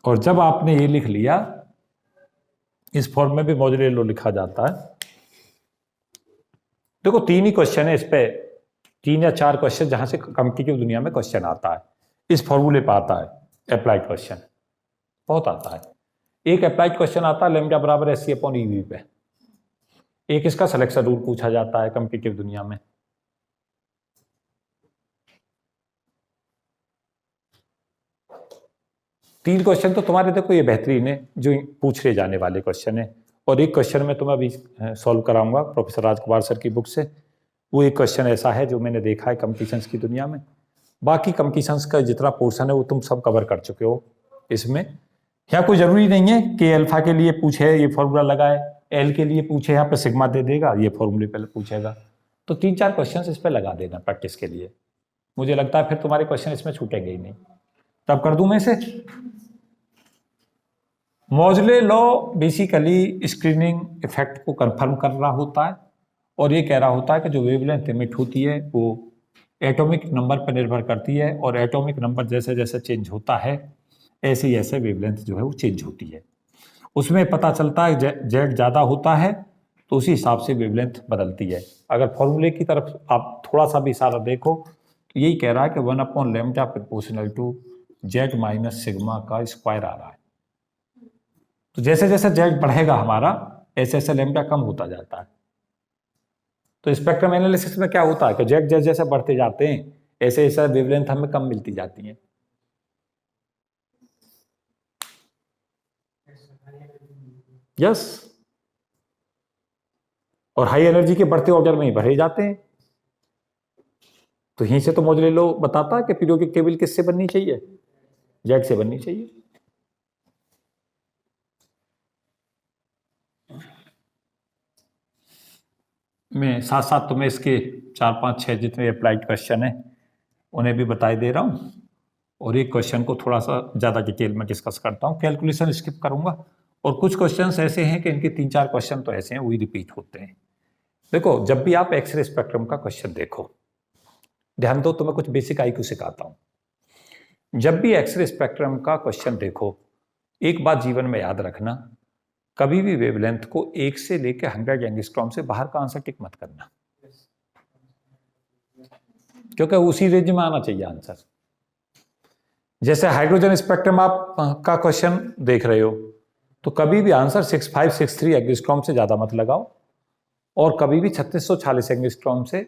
और जब आपने ये लिख लिया, इस फॉर्म में भी मॉड्यूलो लिखा जाता है। देखो 3 ही क्वेश्चन है इस पे, 3 या 4 क्वेश्चन जहां से कॉम्पिटिटिव दुनिया में क्वेश्चन आता है, इस फॉर्मूले पर आता है। अप्लाइड क्वेश्चन बहुत आता है। एक अप्लाइड क्वेश्चन आता है लैम्डा बराबर SC/EV पे। एक इसका सिलेक्शन रूल पूछा जाता है कॉम्पिटिटिव दुनिया में। तीन क्वेश्चन तो तुम्हारे देखो ये बेहतरीन है, जो पूछे जाने वाले क्वेश्चन है। और एक क्वेश्चन मैं तुम्हें अभी सॉल्व कराऊंगा प्रोफेसर राजकुमार सर की बुक से। वो एक क्वेश्चन ऐसा है जो मैंने देखा है कंपटीशंस की दुनिया में। बाकी कंपटीशंस का जितना पोर्शन है वो तुम सब कवर कर चुके हो इसमें। यहाँ कोई जरूरी नहीं है कि अल्फा के लिए पूछे ये फॉर्मूला लगाए, एल के लिए पूछे यहाँ पे सिग्मा दे देगा, ये फॉर्मूले पे पूछेगा। तो 3-4 क्वेश्चन इस पे लगा देना प्रैक्टिस के लिए। मुझे लगता है फिर तुम्हारे क्वेश्चन इसमें छूटेंगे ही नहीं। तब कर दूं मैं इसे। मॉजुले लॉ बेसिकली स्क्रीनिंग इफेक्ट को कंफर्म कर रहा होता है और ये कह रहा होता है कि जो वेवलेंथ इमिट होती है वो एटॉमिक नंबर पर निर्भर करती है, और एटॉमिक नंबर जैसे जैसे चेंज होता है ऐसे ही ऐसे वेवलेंथ जो है वो चेंज होती है। उसमें पता चलता है जेड ज़्यादा होता है तो उसी हिसाब से वेवलेंथ बदलती है। अगर फॉर्मूले की तरफ आप थोड़ा सा भी इशारा देखो तो यही कह रहा है कि 1/λ proportional to z minus sigma का स्क्वायर आ रहा है। तो जैसे जैसे जेड बढ़ेगा हमारा ऐसे ऐसे लैम्डा कम होता जाता है। तो स्पेक्ट्रम एनालिसिस में क्या होता है कि जेड जैसे जैसे बढ़ते जाते हैं ऐसे ऐसे वेवलेंथ हमें कम मिलती जाती हैं। यस, और हाई एनर्जी के बढ़ते ऑर्डर में ही बढ़े जाते हैं। तो यहीं से तो मॉजुलो बताता है कि पीरियोडिक टेबल किससे बननी चाहिए, जेड से बननी चाहिए। मैं साथ साथ तुम्हें इसके 4-5-6 जितने अप्लाइड क्वेश्चन है उन्हें भी बताए दे रहा हूं। और एक क्वेश्चन को थोड़ा सा ज़्यादा डिटेल में डिस्कस करता हूँ, कैलकुलेशन स्किप करूँगा। और कुछ क्वेश्चंस ऐसे हैं कि इनके 3-4 क्वेश्चन तो ऐसे हैं वही रिपीट होते हैं। देखो, जब भी आप एक्सरे स्पेक्ट्रम का क्वेश्चन देखो, ध्यान दो, तो मैं कुछ बेसिक आईक्यू सिखाता हूँ। जब भी एक्सरे स्पेक्ट्रम का क्वेश्चन देखो, एक बात जीवन में याद रखना, कभी भी वेवलेंथ को 1 से लेकर 100 एंगस्ट्रॉम से बाहर का आंसर टिक मत करना, क्योंकि उसी रेंज में आना चाहिए आंसर। जैसे हाइड्रोजन स्पेक्ट्रम आप का क्वेश्चन देख रहे हो, तो कभी भी आंसर 6563 एंगस्ट्रॉम से ज्यादा मत लगाओ, और कभी भी 3646 एंगस्ट्रॉम से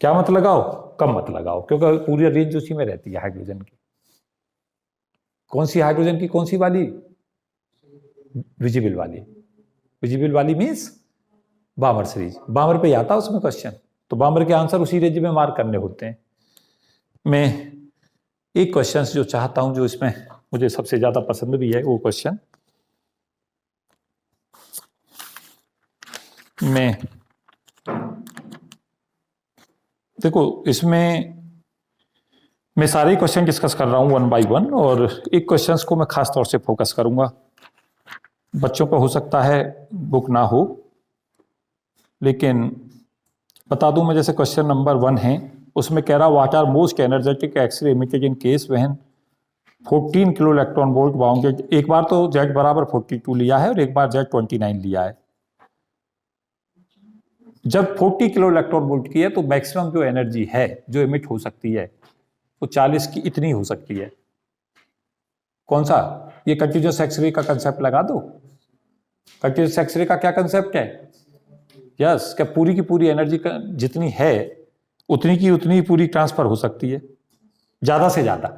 क्या मत लगाओ, कम मत लगाओ, क्योंकि पूरी रेंज उसी में रहती है हाइड्रोजन की। कौन सी हाइड्रोजन की, कौन सी वाली? विजिबल वाली। विजिबल वाली मीन्स बामर सीरीज, बामर पे आता उसमें क्वेश्चन, तो बामर के आंसर उसी रेंज में मार्क करने होते हैं। मैं एक क्वेश्चन जो चाहता हूं, जो इसमें मुझे सबसे ज्यादा पसंद भी है, वो क्वेश्चन मैं देखो, इसमें मैं सारे क्वेश्चन डिस्कस कर रहा हूं 1 बाय 1, और एक क्वेश्चंस को मैं खास तौर से फोकस करूंगा। बच्चों को हो सकता है बुक ना हो, लेकिन बता दूं मैं, जैसे क्वेश्चन नंबर 1 है, उसमें कह रहा what are most energetic X-ray emitted in case when 14 kilo electron volt bounded. एक बार तो Z बराबर 42 लिया है और एक बार Z 29 लिया है। जब 40 किलो इलेक्ट्रॉन वोल्ट की है तो मैक्सिमम जो एनर्जी है जो इमिट हो सकती है वो 40 की इतनी हो सकती है। कौन सा? ये कंटिन्यूअस एक्सरे का कंसेप्ट लगा दो। कंटिन्यूअस एक्सरे का क्या कंसेप्ट है? यस, क्या पूरी की पूरी एनर्जी जितनी है उतनी की उतनी पूरी ट्रांसफर हो सकती है, ज्यादा से ज्यादा।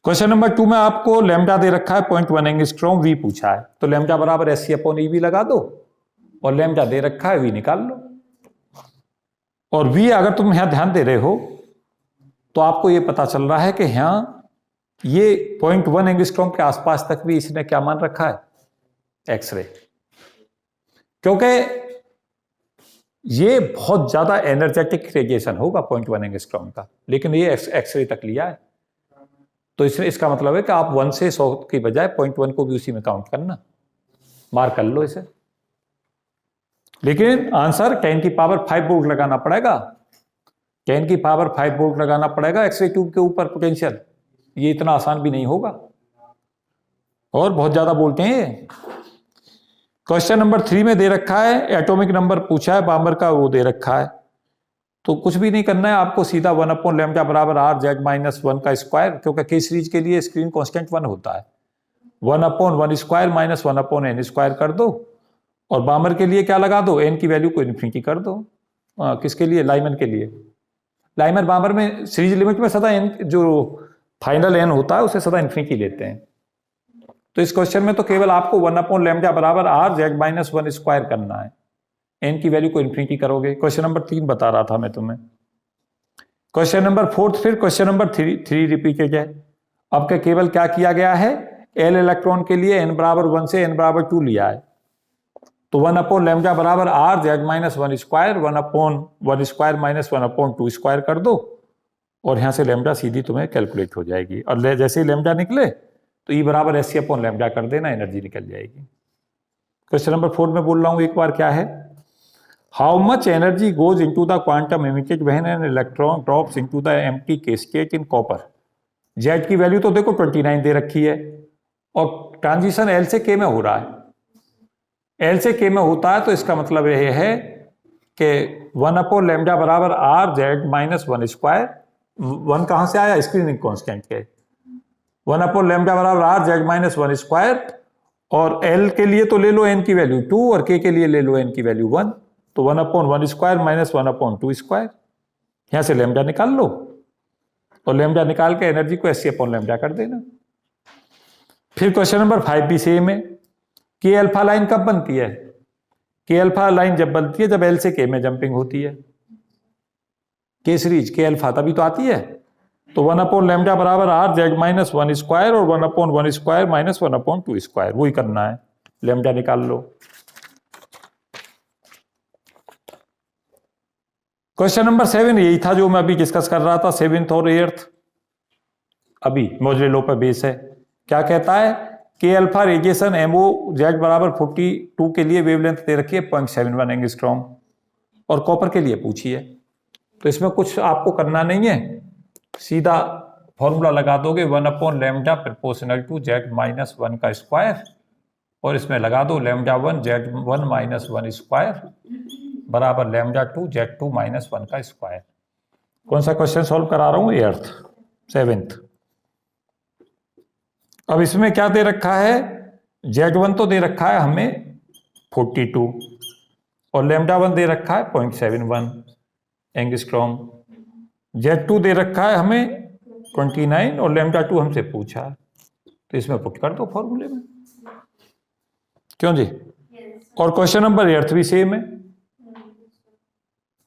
क्वेश्चन नंबर 2 में आपको लैम्डा दे रखा है 0.1 एंगस्ट्रॉम, वी पूछा है, तो लैम्डा बराबर SC/EV लगा दो, और लैम्डा दे रखा है, वी निकाल लो। और वी अगर तुम यहां ध्यान दे रहे हो तो आपको यह पता चल रहा है कि यहां ये 0.1 एंगस्ट्रॉम के आसपास तक भी इसने क्या मान रखा है? एक्सरे। क्योंकि ये बहुत ज्यादा एनर्जेटिक रेडिएशन होगा 0.1 एंगस्ट्रॉम का, लेकिन ये एक्सरे तक लिया है, तो इसमें इसका मतलब है कि आप 1 से 100 की बजाय 0.1 को भी उसी में काउंट करना, मार्क कर लो इसे। लेकिन आंसर 10 की पावर 5 वोल्ट लगाना पड़ेगा, 10 की पावर 5 वोल्ट लगाना पड़ेगा एक्सरे ट्यूब के ऊपर पोटेंशियल। ये इतना आसान भी नहीं होगा, और बहुत ज्यादा बोलते हैं। क्वेश्चन नंबर 3 में दे रखा है, एटॉमिक नंबर पूछा है बामर का, वो दे रखा है, तो कुछ भी नहीं करना है आपको, सीधा 1/λ बराबर R(Z-1) का स्क्वायर, क्योंकि के सीरीज के लिए स्क्रीन कांस्टेंट 1 होता है, 1/1² माइनस 1/n स्क्वायर कर दो, और बामर के लिए क्या लगा दो, n की वैल्यू को इन्फिनिटी कर दो। किसके लिए? लाइमन के लिए। लाइमन बामर में सीरीज लिमिट में सदा n, जो फाइनल n होता है उसे सदा इन्फिनिटी लेते हैं। तो इस क्वेश्चन में तो केवल आपको 1/λ बराबर R(Z-1) स्क्वायर करना है, n की वैल्यू को इन्फिनिटी करोगे। क्वेश्चन नंबर 3 बता रहा था मैं तुम्हें। क्वेश्चन नंबर 4, फिर क्वेश्चन नंबर 3 रिपीटेड है। अब क्या केवल क्या किया गया है, L इलेक्ट्रॉन के लिए n बराबर 1 से n बराबर 2 लिया है, तो 1/λ बराबर R(Z-1) स्क्वायर 1/1² माइनस 1/2 स्क्वायर कर दो, और यहां से लैम्डा सीधी तुम्हें कैलकुलेट हो जाएगी, और जैसे ही लैम्डा निकले तो E बराबर SC/λ कर देना, एनर्जी निकल जाएगी। क्वेश्चन नंबर 4 में बोल रहा हूं एक बार, क्या है, how much energy goes into the quantum emitted when an electron drops into the empty casket in copper. Z की वैल्यू तो देखो 29 दे रखी है, और ट्रांजिशन L से K में हो रहा है, L से K में होता है, तो इसका मतलब यह है कि 1/λ बराबर R(Z-1) स्क्वायर, 1 कहां से आया? स्क्रीनिंग कांस्टेंट के, 1/λ बराबर R(Z-1) स्क्वायर, और L के लिए तो ले लो n की वैल्यू 2, और K के लिए ले लो n की वैल्यू 1, तो 1/1² माइनस 1/2 स्क्वायर, यहां से लैम्डा निकाल लो, और लैम्डा निकाल के एनर्जी को SC/λ कर देना। फिर क्वेश्चन नंबर 5 भी सेम है। के अल्फा लाइन कब बनती है? के अल्फा लाइन जब बनती है जब L से K में जंपिंग होती है, के सीरीज के अल्फा तभी तो आती है, तो 1/λ बराबर R(Z-1) स्क्वायर और 1/1² माइनस 1/2 स्क्वायर, वही करना है, लैम्डा निकाल लो। क्वेश्चन नंबर 7 यही था जो मैं अभी डिस्कस कर रहा था, 7th और 8th। अभी मॉड्यूलो पे बेस है। क्या कहता है कि अल्फा रेडिएशन एमओ जेड बराबर 42 के लिए वेवलेंथ दे रखी है 0.71 एंगस्ट्रॉम और कॉपर के लिए पूछी है। तो इसमें कुछ आपको करना नहीं है, सीधा फॉर्मूला लगा दोगे 1/λ प्रोपोर्शनल टू z-1 का स्क्वायर और इसमें लगा दो λ1 z1 - 1 स्क्वायर बराबर λ2 z2 - 1 का स्क्वायर। कौन सा क्वेश्चन सॉल्व करा रहा हूं? 8th 7th। अब इसमें क्या दे रखा है? z1 तो दे रखा है हमें 42 और λ1 दे रखा है 0.71 एंगस्ट्रॉम, z2 दे रखा है हमें 29 और λ2 हमसे पूछा है, तो इसमें पुट कर दो फॉर्मूले में। क्यों जी? और क्वेश्चन नंबर 8 भी सेम है,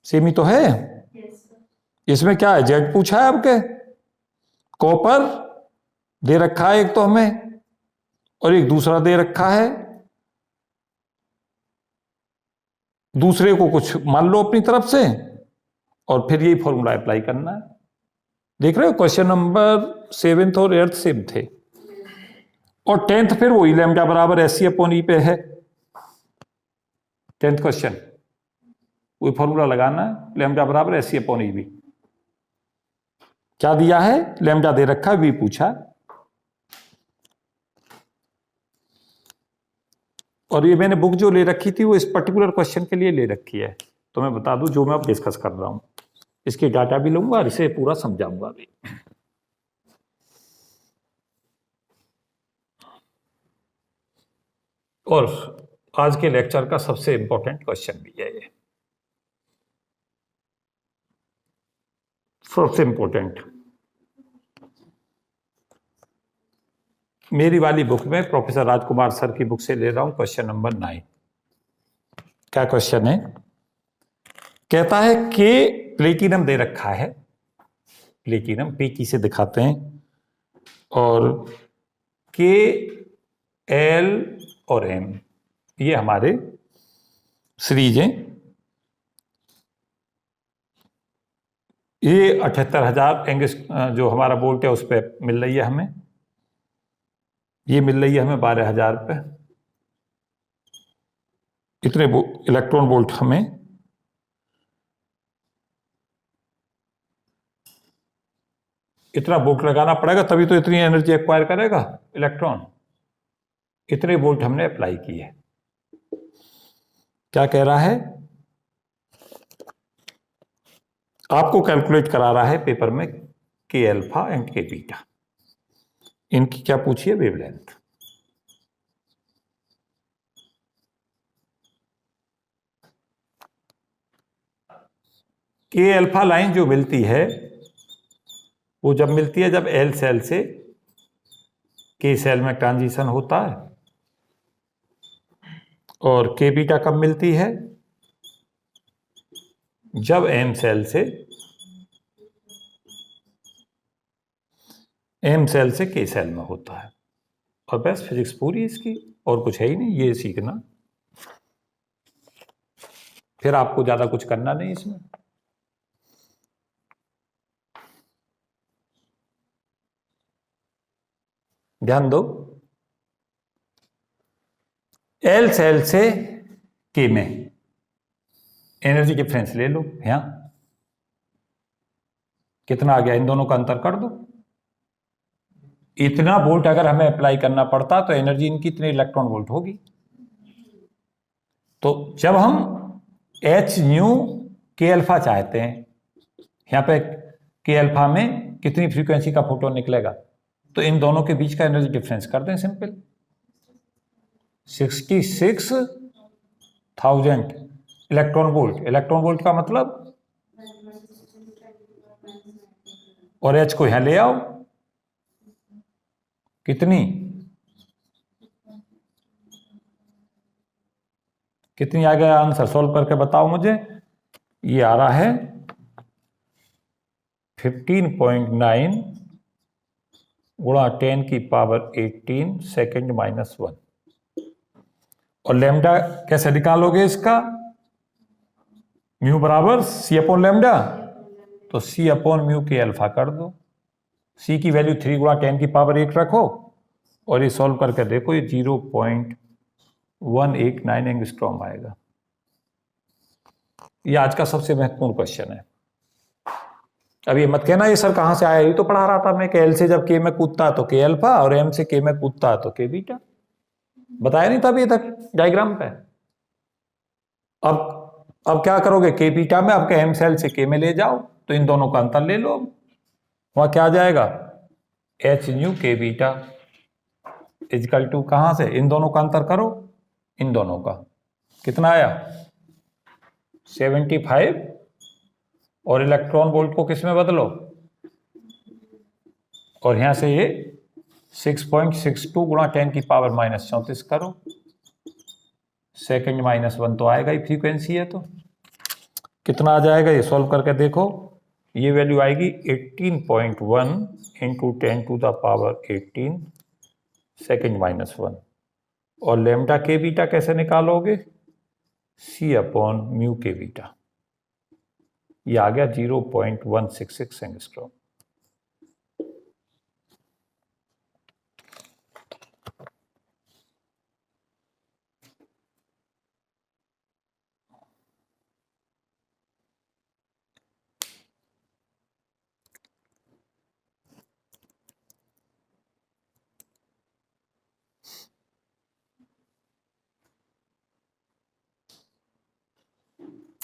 सेम ही तो है। इसमें क्या है? जेड पूछा है आपके, कॉपर दे रखा है एक तो हमें और एक दूसरा दे रखा है, दूसरे को कुछ मान लो अपनी तरफ से और फिर यही फॉर्मूला अप्लाई करना है। देख रहे हो क्वेश्चन नंबर 7th और 8th सेम थे और 10th फिर वही लैम्डा बराबर SC/E पे है। 10th क्वेश्चन वही फॉर्मूला लगाना है, लैम्डा बराबर SC/E भी। क्या दिया है? लैम्डा दे रखा है, भी पूछा। और ये मैंने बुक जो ले रखी थी वो इस पर्टिकुलर क्वेश्चन के लिए ले रखी है, तो मैं बता दूं जो मैं अब डिस्कस कर रहा हूं, इसके डाटा भी लूंगा और इसे पूरा समझाऊंगा भी। और आज के लेक्चर का सबसे इंपॉर्टेंट क्वेश्चन भी है ये, सबसे इंपॉर्टेंट। मेरी वाली बुक में प्रोफेसर राजकुमार सर की बुक से ले रहा हूं, क्वेश्चन नंबर 9। क्या क्वेश्चन है? कहता है कि प्लेटिनम दे रखा है, प्लेटिनम P से दिखाते हैं, और के एल और एम ये हमारे सीरीज हैं। ये 78,000 एंगस जो हमारा वोल्ट है उस पर मिल रही है हमें, ये मिल रही है हमें 12,000 पे। इतने इलेक्ट्रॉन वोल्ट हमें इतना वोल्ट लगाना पड़ेगा तभी तो इतनी एनर्जी एक्वायर करेगा इलेक्ट्रॉन। इतने वोल्ट हमने अप्लाई किए। क्या कह रहा है? आपको कैलकुलेट करा रहा है पेपर में के अल्फा एंड के बीटा, इनकी क्या पूछिए? वेवलेंथ। के अल्फा लाइन जो मिलती है वो जब मिलती है जब एल सेल से के सेल में ट्रांजिशन होता है, और के बीटा कब मिलती है? जब एम सेल से के सेल में होता है। और बस फिजिक्स पूरी इसकी, और कुछ है ही नहीं, ये सीखना, फिर आपको ज्यादा कुछ करना नहीं इसमें। ध्यान दो, एल सेल से के में एनर्जी डिफरेंस ले लो, यहां कितना आ गया? इन दोनों का अंतर कर दो। इतना वोल्ट अगर हमें अप्लाई करना पड़ता तो एनर्जी इनकी इतनी इलेक्ट्रॉन वोल्ट होगी। तो जब हम एच न्यू के अल्फा चाहते हैं, यहां पे के अल्फा में कितनी फ्रीक्वेंसी का फोटोन निकलेगा, तो इन दोनों के बीच का एनर्जी डिफरेंस कर दें simple, 66,000 electron volt. Electron volt का मतलब, और एच को यहां ले आओ, कितनी आ गया आंसर? सॉल्व करके बताओ मुझे। ये आ रहा है 15.9 गुणा 10⁻18 सेकेंड -1। और लैम्डा कैसे निकालोगे इसका? म्यू बराबर C/λ, तो C/μ के अल्फा कर दो, सी की वैल्यू 3 गुणा 10 की पावर 8 रखो और ये सॉल्व करके देखो, ये 0.189 एंगस्ट्रॉम आएगा। ये आज का सबसे महत्वपूर्ण क्वेश्चन है। अब ये मत कहना ये सर कहां से आया, ये तो पढ़ा रहा था मैं कि एल से जब के में कूदता है तो के अल्फा और एम से के में कूदता है तो के बीटा। बताया नहीं था अभी तक डायग्राम पे। अब क्या करोगे, के बीटा में आपके एम से एल से के में ले जाओ तो इन दोनों का अंतर ले लो। वहां क्या आ जाएगा, एच न्यू के बीटा इजकल टू कहां से, इन दोनों का अंतर करो, इन दोनों का कितना आया 75 और इलेक्ट्रॉन वोल्ट को किस में बदलो और यहां से ये 6.62 गुणा 10 की पावर -34 करो, सेकंड -1 तो आएगा ही, फ्रीक्वेंसी है तो कितना आ जाएगा, ये सॉल्व करके देखो। ये वैल्यू आएगी 18.1 into 10 to the power 18 second -1। और लेमडा के बीटा कैसे निकालोगे, C upon mu K beta, ये आ गया 0.166 एंगस्ट्रॉम।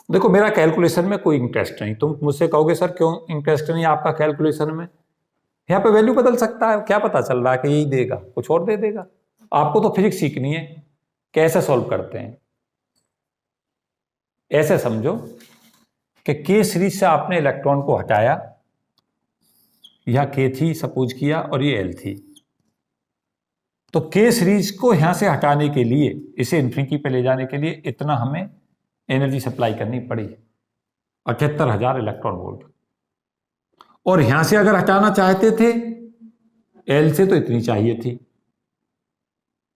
देखो मेरा कैलकुलेशन में कोई इंटरेस्ट नहीं, तुम मुझसे कहोगे सर क्यों इंटरेस्ट नहीं आपका कैलकुलेशन में, यहाँ पे वैल्यू बदल सकता है, क्या पता चल रहा है कि यही देगा कुछ और दे देगा। आपको तो फिजिक्स सीखनी है, कैसे सॉल्व करते हैं। ऐसे समझो कि के सीरीज से आपने इलेक्ट्रॉन को हटाया, यह के थी सपोज किया और ये एल थी, तो के सीरीज को यहां से हटाने के लिए, इसे इन्फिनिटी पे ले जाने के लिए इतना हमें एनर्जी सप्लाई करनी पड़ी 78,000 इलेक्ट्रॉन वोल्ट। और यहां से अगर हटाना चाहते थे एल से तो इतनी चाहिए थी।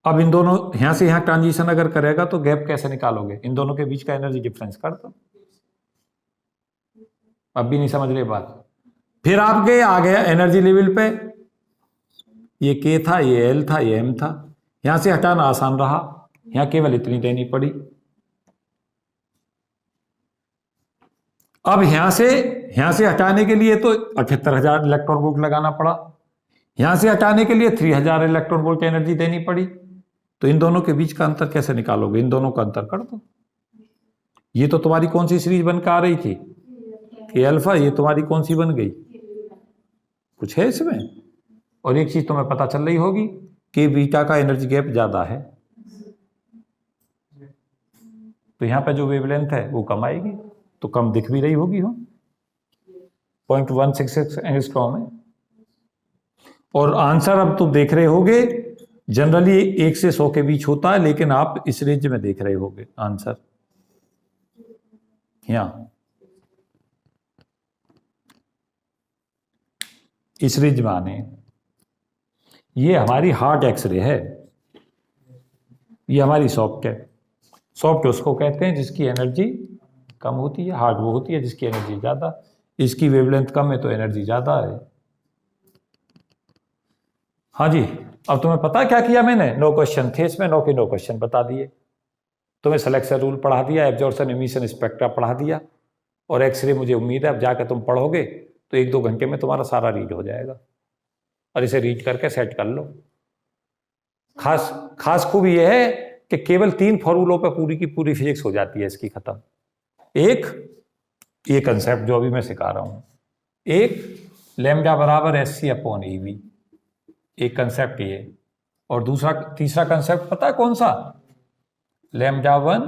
अब इन दोनों यहां से यहां ट्रांजिशन अगर करेगा तो गैप कैसे निकालोगे, इन दोनों के बीच का एनर्जी डिफरेंस कर दो। अब भी नहीं समझ रहे बात। फिर आप गए आ गया एनर्जी लेवल पे, ये के था, ये एल था, ये एम था, यहां से हटाना आसान रहा, यहां केवल इतनी देनी पड़ी। अब यहां से हटाने के लिए तो 78,000 इलेक्ट्रॉन वोल्ट लगाना पड़ा, यहां से हटाने के लिए 3000 इलेक्ट्रॉन वोल्ट एनर्जी देनी पड़ी। तो इन दोनों के बीच का अंतर कैसे निकालोगे, इन दोनों का अंतर कर दो। ये तो तुम्हारी कौन सी सीरीज बनकर आ रही थी, के अल्फा, ये तुम्हारी कौन सी बन गई, कुछ है इसमें। और एक चीज तुम्हें पता चल रही होगी कि बीटा का एनर्जी गैप ज्यादा है, तो यहां पे जो वेवलेंथ है वो कम आएगी, तो कम दिख भी रही होगी हो, 0.166 एंगस्ट्रॉम है। और आंसर अब तो देख रहे होगे, जनरली 1 से 100 के बीच होता है, लेकिन आप इस रेंज में देख रहे होगे आंसर। यहां इस रेंज में आने, ये हमारी हार्ड एक्सरे है, ये हमारी सॉफ्ट है। सॉफ्ट उसको कहते हैं जिसकी एनर्जी कम होती है, हार्ड वो होती है जिसकी एनर्जी ज्यादा। इसकी वेवलेंथ कम है तो एनर्जी ज्यादा है। हाँ जी, अब तुम्हें पता क्या किया मैंने, नो क्वेश्चन थे इसमें, नो के नो क्वेश्चन बता दिए। तुम्हें सिलेक्शन रूल पढ़ा दिया, एब्जॉर्प्शन एमिशन स्पेक्ट्रा पढ़ा दिया, और एक्सरे मुझे उम्मीद है अब जाकर तुम पढ़ोगे तो 1-2 घंटे में तुम्हारा सारा रीड हो जाएगा, और इसे रीड करके सेट कर लो। खास खूबी यह है कि केवल 3 फॉर्मूलों पर पूरी की पूरी फिजिक्स हो जाती है इसकी खत्म। एक ये कंसेप्ट जो अभी मैं सिखा रहा हूं, एक लैम्डा बराबर SC अपॉन EV, एक कंसेप्ट ये, और तीसरा कंसेप्ट पता है कौन सा, लैम्डा 1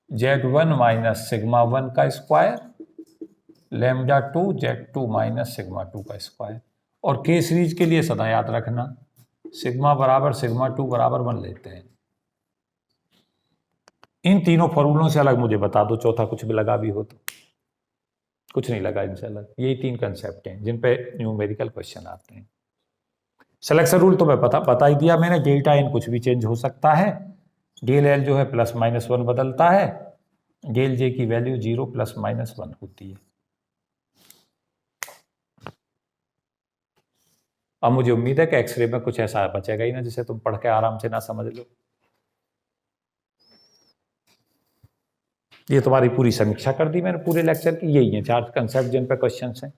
Z1 माइनस सिग्मा 1 का square, lambda 2 Z2 minus sigma 2 का स्क्वायर। और के सीरीज के लिए सदा याद रखना, सिग्मा बराबर सिग्मा 2 बराबर 1 लेते हैं। इन तीनों फॉर्मूलों से अलग मुझे बता दो, चौथा कुछ भी लगा भी हो तो। कुछ नहीं लगा इनसे अलग, यही 3 कंसेप्ट हैं जिन पे न्यूमेरिकल क्वेश्चन आते हैं। सिलेक्शन रूल तो मैं बता ही दिया मैंने, डेल्टा एन कुछ भी चेंज हो सकता है, डेल एल जो है +-1 बदलता है, डेल जे की वैल्यू 0 +-1 होती है। अब मुझे उम्मीद है कि एक्सरे में कुछ ऐसा बचेगा ही ना जिसे तुम पढ़ के आराम से ना समझ लो। ये तुम्हारी पूरी समीक्षा कर दी मैंने पूरे लेक्चर की। यही है 4 कंसेप्ट जिन पे क्वेश्चंस हैं।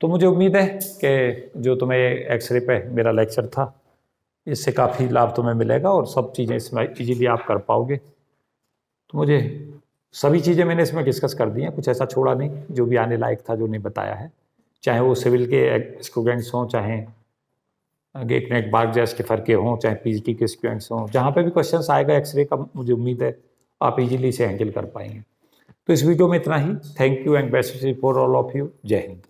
तो मुझे उम्मीद है कि जो तुम्हें एक्सरे पे मेरा लेक्चर था इससे काफ़ी लाभ तुम्हें मिलेगा और सब चीज़ें इसमें इजीली आप कर पाओगे। तो मुझे सभी चीज़ें मैंने इसमें डिस्कस कर दी हैं, कुछ ऐसा छोड़ा नहीं जो भी आने लायक था जो नहीं बताया है, चाहे वो सिविल के स्टूडेंट्स हों, चाहे गेट नेट बार्क जस्टिफर के हों, चाहे पीजीटी के स्टूडेंट्स हों। जहाँ पे भी क्वेश्चंस आएगा एक्सरे का मुझे उम्मीद है आप इजीली इसे हैंडल कर पाएंगे। तो इस वीडियो में इतना ही। Thank you and best wishes for all of you. जय हिंद।